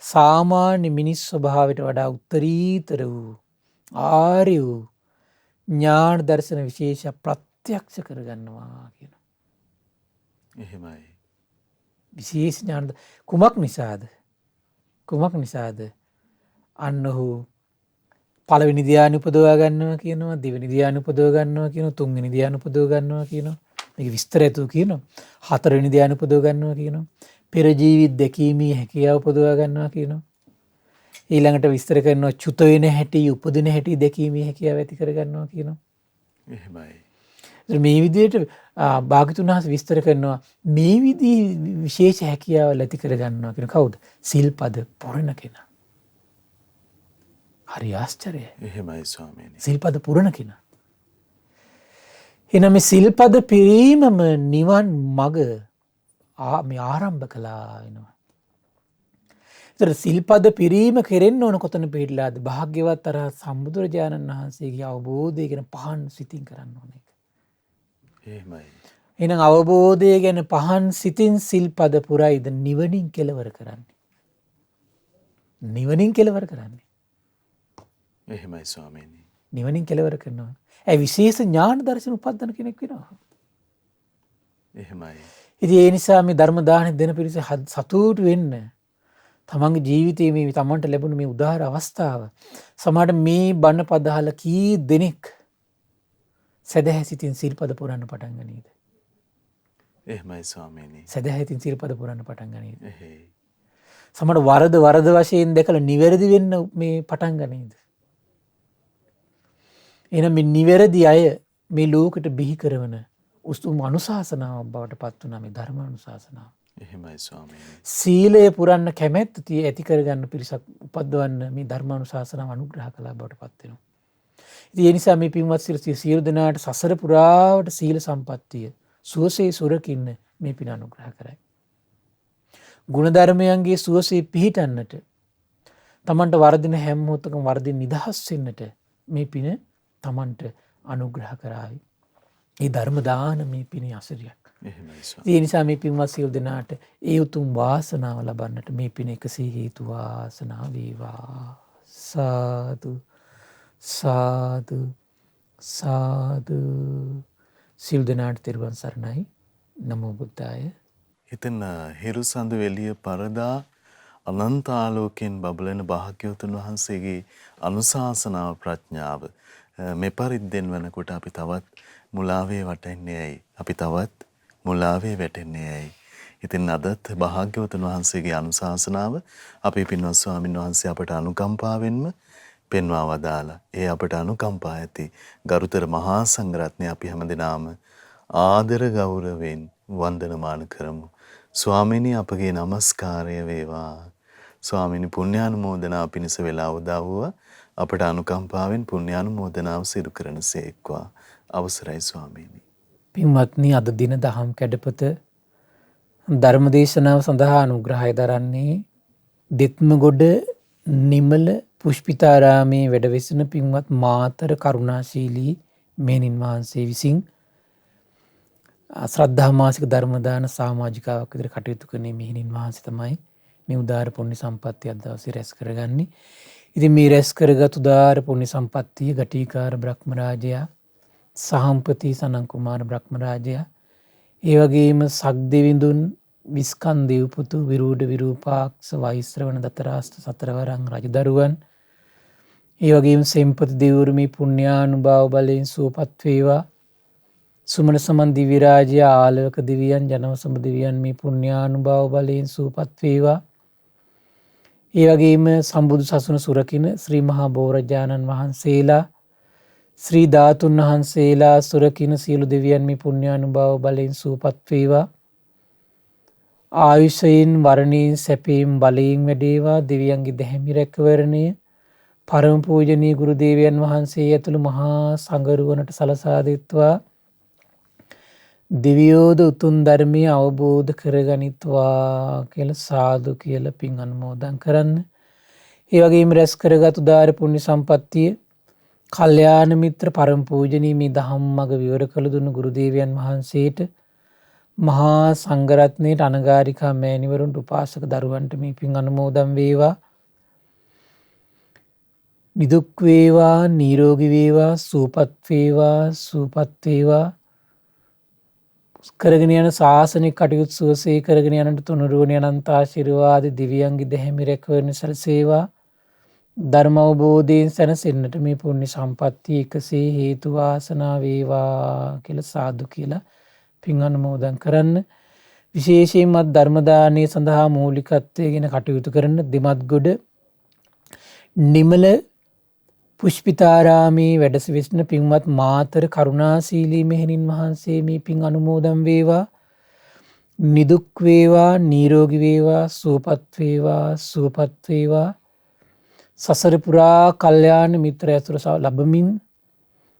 Speaker 2: සාමාන්‍ය මිනිස් ස්වභාවයට වඩා උත්තරීතර වූ ආර්ය වූ ඥාන දර්ශන විශේෂ ප්‍රත්‍යක්ෂ කරගන්නවා කියනවා.
Speaker 1: එහෙමයි.
Speaker 2: විශේෂ ඥාන කුමක් නිසාද? කුමක් නිසාද? අන්න ඔහු පළවෙනි ධ්‍යාන උපදවා ගන්නවා කියනවා, දෙවෙනි ධ්‍යාන උපදවා ගන්නවා කියනවා, තුන්වෙනි ධ්‍යාන උපදවා ගන්නවා කියනවා. මේක විස්තර ඇතුව කියනවා. හතරවෙනි ධ්‍යාන උපදවා ගන්නවා කියනවා. පෙර ජීවිත දැකීමේ හැකියාව උපදවා ගන්නවා කියනවා. ඊළඟට විස්තර කරනවා චුත වෙන හැටි, උපදින හැටි දැකීමේ හැකියාව ඇති කර ගන්නවා කියනවා.
Speaker 1: එහෙමයි.
Speaker 2: මේ විදිහට භාග්‍යතුන් වහන්සේ විස්තර කරනවා මේ විදිහේ විශේෂ හැකියාව ඇති කර ගන්නවා කියන කවුද? සිල්පද පුරන කෙනා. හරි ආශ්චර්යයි.
Speaker 1: එහෙමයි ස්වාමීනි.
Speaker 2: සිල්පද පුරන කෙනා. එනම සිල්පද පිරීමම නිවන් මඟ මේ ආරම්භ කළා වෙනවා. ඒතර සිල්පද පිරීම කෙරෙන්න ඕන කොතන පිළිලාද? භාග්‍යවත් අරහත් සම්බුදුරජාණන් වහන්සේගේ අවබෝධය ගැන පහන් සිතින් කරන්න ඕන එක.
Speaker 1: එහෙමයි.
Speaker 2: එහෙනම් අවබෝධය ගැන පහන් සිතින් සිල්පද පුරයිද නිවනින් කෙලවර කරන්නේ. නිවනින් කෙලවර කරන්නේ.
Speaker 1: එහෙමයි ස්වාමීනි.
Speaker 2: නිවනින් කෙලවර කරනවා. ඒ විශේෂ ඥාන දර්ශන උපදින කෙනෙක් වෙනවා.
Speaker 1: එහෙමයි.
Speaker 2: ඉතින් ඒ නිසා මේ ධර්ම දාන දෙන පිරිස සතුටු වෙන්න තමන්ගේ ජීවිතයේ මේ තමන්ට ලැබුණ මේ උදාාර අවස්ථාව සමහරට මේ බණ පදහල කී දෙනෙක් සදහැසිතින් සිල්පද පුරන්න පටන් ගනීද?
Speaker 1: එහෙමයි ස්වාමීනි.
Speaker 2: සදහැසිතින් සිල්පද පුරන්න පටන් ගනීද?
Speaker 1: එහේ.
Speaker 2: සමහර වරද වශයෙන් දැකලා නිවැරදි වෙන්න මේ පටන් ගනීද? එහෙනම් මේ නිවැරදි අය මේ ලෝකෙට බිහි කරන උතුම් අනුශාසනාවක් බවට පත් වුණා මේ ධර්ම අනුශාසනාව.
Speaker 1: එහෙමයි ස්වාමීනි.
Speaker 2: සීලය පුරන්න කැමැත්ත ඇති කරගන්න පිරිසක් උපද්දවන්න මේ ධර්ම අනුශාසනාව අනුග්‍රහ කළා බවට පත් වෙනවා. ඉතින් ඒ නිසා මේ පින්වත් සියලු දෙනාට සසර පුරාවට සීල සම්පත්තිය සුවසේ සුරකින්න මේ පින අනුග්‍රහ කරයි. ගුණධර්මයන්ගේ සුවසේ පිහිටන්නට තමන්ට වර්ධින හැම මොහොතකම වර්ධින නිදහස් වෙන්නට මේ පින තමන්ට අනුග්‍රහ කරાવી. මේ ධර්ම දාන මේ පිනේ අසරියක්.
Speaker 1: එහෙමයි ස්වාමීනි.
Speaker 2: ඒ නිසා මේ පින්වත් සියලු දෙනාට ඒ උතුම් වාසනාව ලබන්නට මේ පින එකසේ හේතු වාසනා වේවා. සාදු සාදු සාදු. සියලු දෙනාට තෙරුවන් සරණයි. නමෝ බුද්ධාය.
Speaker 1: හිතන හිරු සඳ වෙලිය පරදා අනන්ත ආලෝකයෙන් බබලන භාග්‍යවතුන් වහන්සේගේ අනුශාසනාව ප්‍රඥාව මේ පරිද්දෙන් වෙනකොට අපි තවත් මුලාවේ වටෙන්නේ ඇයි? අපි තවත් මුලාවේ වැටෙන්නේ ඇයි? ඉතින් අදත් භාග්‍යවතුන් වහන්සේගේ අනුශාසනාව අපේ පින්වත් ස්වාමින් වහන්සේ අපට අනුකම්පාවෙන්ම පෙන්වා වදාලා ඒ අපට අනුකම්පා ඇති ගරුතර මහා සංඝරත්නය අපි හැමදෙනාම ආදර ගෞරවයෙන් වන්දනමාන කරමු. ස්වාමීනි අපගේ নমස්කාරය වේවා. ස්වාමීනි පුණ්‍යානුමෝදනා පිණිස වෙලා උදා වූ අපට අනුකම්පාවෙන් පුණ්‍යානුමෝදනාව සිදු කරනසේක්වා. අවසරයි ස්වාමීනි.
Speaker 2: පින්වත්නි අද දින දහම් කැඩපත ධර්මදේශනාව සඳහා අනුග්‍රහය දරන්නේ දෙත්මගොඩ නිමල පුෂ්පිතාරාමේ වැඩවෙසෙන පින්වත් මාතර කරුණාශීලී මෙහෙණින් වහන්සේ විසින් ශ්‍රද්ධා මාසික ධර්මදාන සමාජිකාවක් විදිහට කටයුතු කරන මෙහෙණින් වහන්සේ තමයි මේ උදාර පුණ්‍ය සම්පත්තිය අද දවසේ රැස් කරගන්නේ. ඉතින් මේ රැස් කරගත් උදාර පුණ්‍ය සම්පත්තිය ගටිකාර බ්‍රහ්ම රාජයා, සහම්පති සනන් කුමාර බ්‍රහ්ම රාජයා, ඒ වගේම සක්දෙවිඳුන් විස්කන්දේව පුතු විරූඪ විරූපාක්ෂ වෛශ්‍රවණ දතරාෂ්ට සතරවරන් රජදරුවන්, ඒ වගේම සෙම්පති දෙවිවරු මේ පුණ්‍යානුභාව බලයෙන් සුවපත් වේවා. සුමන සමන් දිව්‍ය රාජ්‍ය ආලවක දිව්‍යයන් ජනවසම දිව්‍යයන් මේ පුණ්‍යානුභාව බලයෙන් සුවපත් වේවා. ඒ වගේම සම්බුදු සසුන සුරකින ශ්‍රී මහා බෝරජාණන් වහන්සේලා, ශ්‍රී ධාතුන් වහන්සේලා සුරකින සියලු දෙවියන් මේ පුණ්‍යානුභාව බලයෙන් සුවපත් වේවා. ආයුෂයෙන් වරණයෙන් සැපයෙන් බලයෙන් වැඩේවා. දෙවියන්ගේ දැහැමි රැකවරණය පරම පූජනීය ගුරු දේවයන් වහන්සේ ඇතුළු මහා සංඝරුවනට සලසා දෙත්වා. දිව්‍යෝද උතුම් ධර්මය අවබෝධ කරගනිත්වා කියලා සාදු කියලා පින් අනුමෝදන් කරන්න. ඒ වගේම රැස් කරගත් උදාර පුණ්‍ය සම්පත්තිය කල්යාණ මිත්‍ර පරම පූජනීය මේ දහම් මඟ විවර කළ දුන්නු ගුරු දේවයන් වහන්සේට, මහා සංඝරත්නයට, අනගාരികා මෑණිවරුන්ට, උපාසක දරුවන්ට මේ පින් අනුමෝදන් වේවා. නිදුක් වේවා, නිරෝගී වේවා, සුවපත් වේවා, සුවපත් වේවා. කරගෙන යන ශාසනික කටයුතු සුවසේ කරගෙන යනට තුනුරුවන අනන්ත ආශිර්වාද දිව්‍යයන්ගේ දැහැමි රැකවරණ සැලසේවා. ධර්ම අවබෝධයෙන් සැනසෙන්නට මේ පුණ්‍ය සම්පත්තිය එකසේ හේතු වාසනා වේවා කියලා සාදු කියලා පින් අනුමෝදන් කරන්න. විශේෂයෙන්ම ධර්ම දානයේ සඳහා මූලිකත්වයෙන් කටයුතු කරන දෙමත්ගොඩ නිමල පුෂ්පිතාරාමේ වැඩ සිටින පින්වත් මාතර කරුණාශීලී මෙහෙණින් වහන්සේ මේ පින් අනුමෝදන් වේවා. නිදුක් වේවා, නිරෝගී වේවා, සුවපත් වේවා, සුවපත් වේවා. සසර පුරා කල්යාණ මිත්‍ර ඇසුර ලැබමින්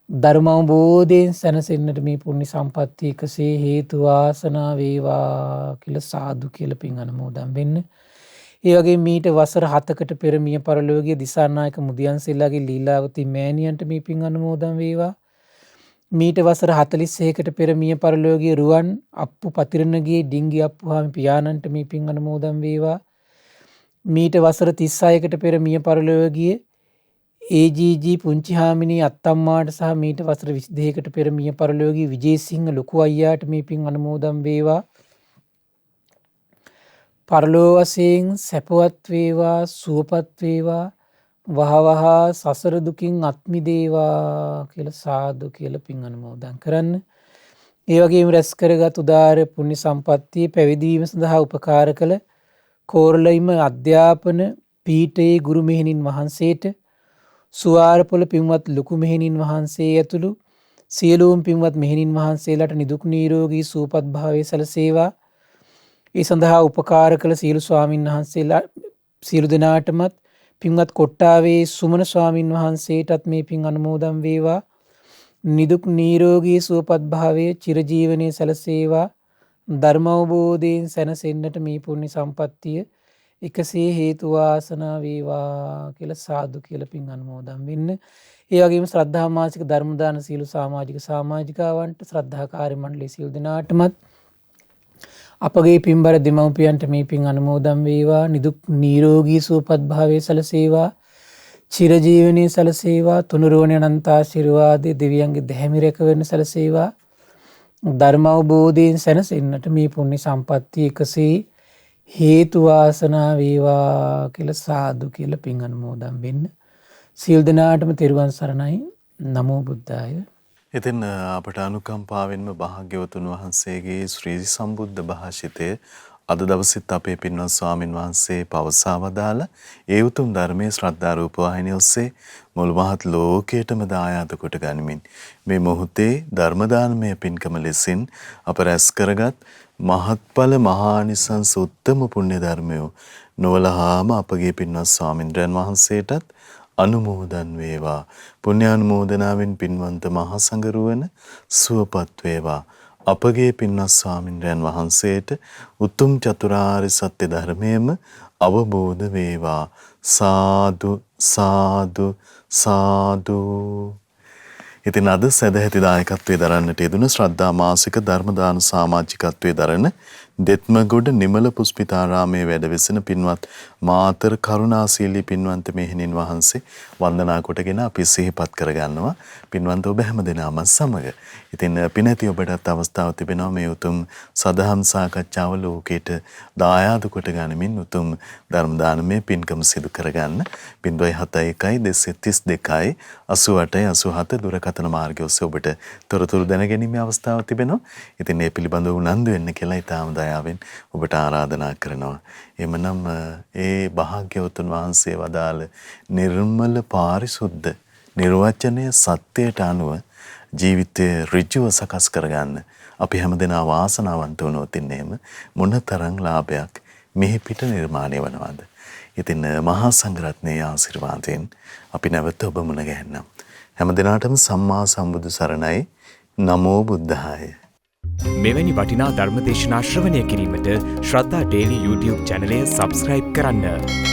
Speaker 2: ධර්ම අවබෝධයෙන් සැනසෙන්නට මේ පුණ්‍ය සම්පත්තිය එකසේ හේතු වාසනා වේවා කියලා සාදු කියලා පින් අනුමෝදන් වෙන්න. ඒ වගේ මීට වසර 7කට පෙර මිය පරලෝකීය දිසානායක මුදියන්සේලාගේ ලීලාවතී මෑණියන්ට මේ පින් අනුමෝදන් වේවා. මීට වසර 41කට පෙර මිය පරලෝකීය රුවන් අප්පු පතිරණගේ ඩිංගි අප්පුහාමි පියාණන්ට මේ පින් අනුමෝදන් වේවා. මීට වසර 36කට පෙර මිය පරලෝකීය AGG පුංචි හාමිනේ අත්තම්මාට සහ මීට වසර 22කට පෙර මිය පරලෝකීය විජේසිංහ ලොකු අයියාට මේ පින් අනුමෝදන් වේවා. පරලෝ වශයෙන් සැපවත් වේවා, සුවපත් වේවා, වහවහ සසර දුකින් අත් මිදේවා කියලා සාදු කියලා පින් අනුමෝදන් කරන්න. ඒ වගේම රැස් කරගත් උදාර පුණ්‍ය සම්පත්තිය පැවිදි වීම සඳහා උපකාර කළ කෝරළීම අධ්‍යාපන පීඨයේ ගුරු මෙහෙණින් වහන්සේට, සුවාරපොළ පින්වත් ලොකු මෙහෙණින් වහන්සේ ඇතුළු සියලුම පින්වත් මෙහෙණින් වහන්සේලාට නිදුක් නිරෝගී සුවපත් භාවයේ සැලසේවා. ඒ සඳහා උපකාර කළ සියලු ස්වාමින් වහන්සේලා සියලු දෙනාටමත් පින්වත් කොට්ටාවේ සුමන ස්වාමින් වහන්සේටත් මේ පින් අනුමෝදන් වේවා. නිදුක් නිරෝගී සුවපත් භාවයේ චිරජීවනයේ සැලසේවා. ධර්ම අවබෝධයෙන් සැනසෙන්නට මේ පුණ්‍ය සම්පත්තිය එකසේ හේතු වාසනා වේවා කියලා සාදු කියලා පින් අනුමෝදන් වෙන්න. ඒ වගේම ශ්‍රද්ධා මාසික ධර්ම දාන සීල සමාජිකාවන්ට, ශ්‍රද්ධාකාරී මණ්ඩලයේ සියලු දෙනාටමත් අපගේ පින්බර දෙමව්පියන්ට මේ පින් අනුමෝදන් වේවා. නිදුක් නිරෝගී සුවපත් භාවයේ සැලසේවා. චිරජීවනයේ සැලසේවා. තුනුරුවන අනන්ත ආශිර්වාදයේ දෙවියන්ගේ දැහැමි රැකවරණ සැලසේවා. ධර්ම අවබෝධයෙන් සැනසෙන්නට මේ පුණ්‍ය සම්පත්තිය එකසේ හේතු වාසනා වේවා කියලා සාදු කියලා පින් අනුමෝදන් වෙන්න. සියලු දෙනාටම තෙරුවන් සරණයි. නමෝ බුද්ධාය.
Speaker 1: ඉතින් අපට අනුකම්පාවෙන්ම භාග්‍යවතුන් වහන්සේගේ ශ්‍රී සම්බුද්ධ භාෂිතය අද දවසෙත් අපේ පින්වත් ස්වාමින් වහන්සේ පවසා වදාළ ඒ උතුම් ධර්මයේ ශ්‍රද්ධා රූප වාහිනිය ඔස්සේ මුළු මහත් ලෝකයටම දායාද කොට ගනිමින් මේ මොහොතේ ධර්ම දානමය පින්කම ලෙසින් අප රැස් කරගත් මහත්ඵල මහානිසංස උත්තම පුණ්‍ය ධර්මය නොවලහාම අපගේ පින්වත් ස්වාමින්ද්‍රයන් වහන්සේටත් අනුමෝදන් වේවා. පුණ්‍යානුමෝදනාවෙන් පින්වන්ත මහා සංඝරුවන සුවපත් වේවා. අපගේ පින්වත් ස්වාමින්ද්‍රයන් වහන්සේට උතුම් චතුරාර්ය සත්‍ය ධර්මයේම අවබෝධ වේවා. සාදු සාදු සාදු. ඉතින් අද සදැහැති දායකත්වයේ දරන්නට යෙදුන ශ්‍රද්ධා මාසික ධර්ම දාන සමාජිකත්වයේ දරන දෙත්මගොඩ නිමල පුස්පිතාරාමයේ වැඩවෙසෙන පින්වත් මාතර කරුණාශීලී පින්වන්ත මෙහෙණින් වහන්සේ වන්දනා කොටගෙන අපි සිහිපත් කරගන්නවා. පින්වන්ත ඔබ හැමදෙනාම සමග. ඉතින් පිනැති ඔබටත් අවස්ථාවක් තිබෙනවා මේ උතුම් සදහම් සාකච්ඡාව ලෝකයට දායාද කොට ගනිමින් උතුම් ධර්ම දානමය පින්කම සිදු කරගන්න. 071 232 88 87 දුරකථන මාර්ගය ඔස්සේ ඔබට තොරතුරු දැනගැනීමේ අවස්ථාවක් තිබෙනවා. ඉතින් මේ පිළිබඳව උනන්දු වෙන්න කියලා ඊටාම දයාවෙන් ඔබට ආරාධනා කරනවා. එමනම් ඒ භාග්‍යවතුන් වහන්සේ වදාළ නිර්මල පාරිශුද්ධ නිර්වචනය සත්‍යයට අනුව ජීවිතය ඍජුව සකස් කරගන්න අපි හැමදෙනා වාසනාවන්ත වුණොත් ඉන්නේම මොනතරම් ලාභයක් මෙහි පිට නිර්මාණය වනවද. ඉතින් මහා සංඝරත්නයේ ආශිර්වාදයෙන් අපි නැවත ඔබ මුණ ගැහෙන්නම්. හැමදෙනාටම සම්මා සම්බුදු සරණයි. නමෝ බුද්ධාය.
Speaker 3: මෙවැනි වටිනා ධර්මදේශනා ශ්‍රවණය කිරීමට ශ්‍රද්ධා ඩේලි YouTube චැනලය සබස්ක්‍රයිබ් කරන්න.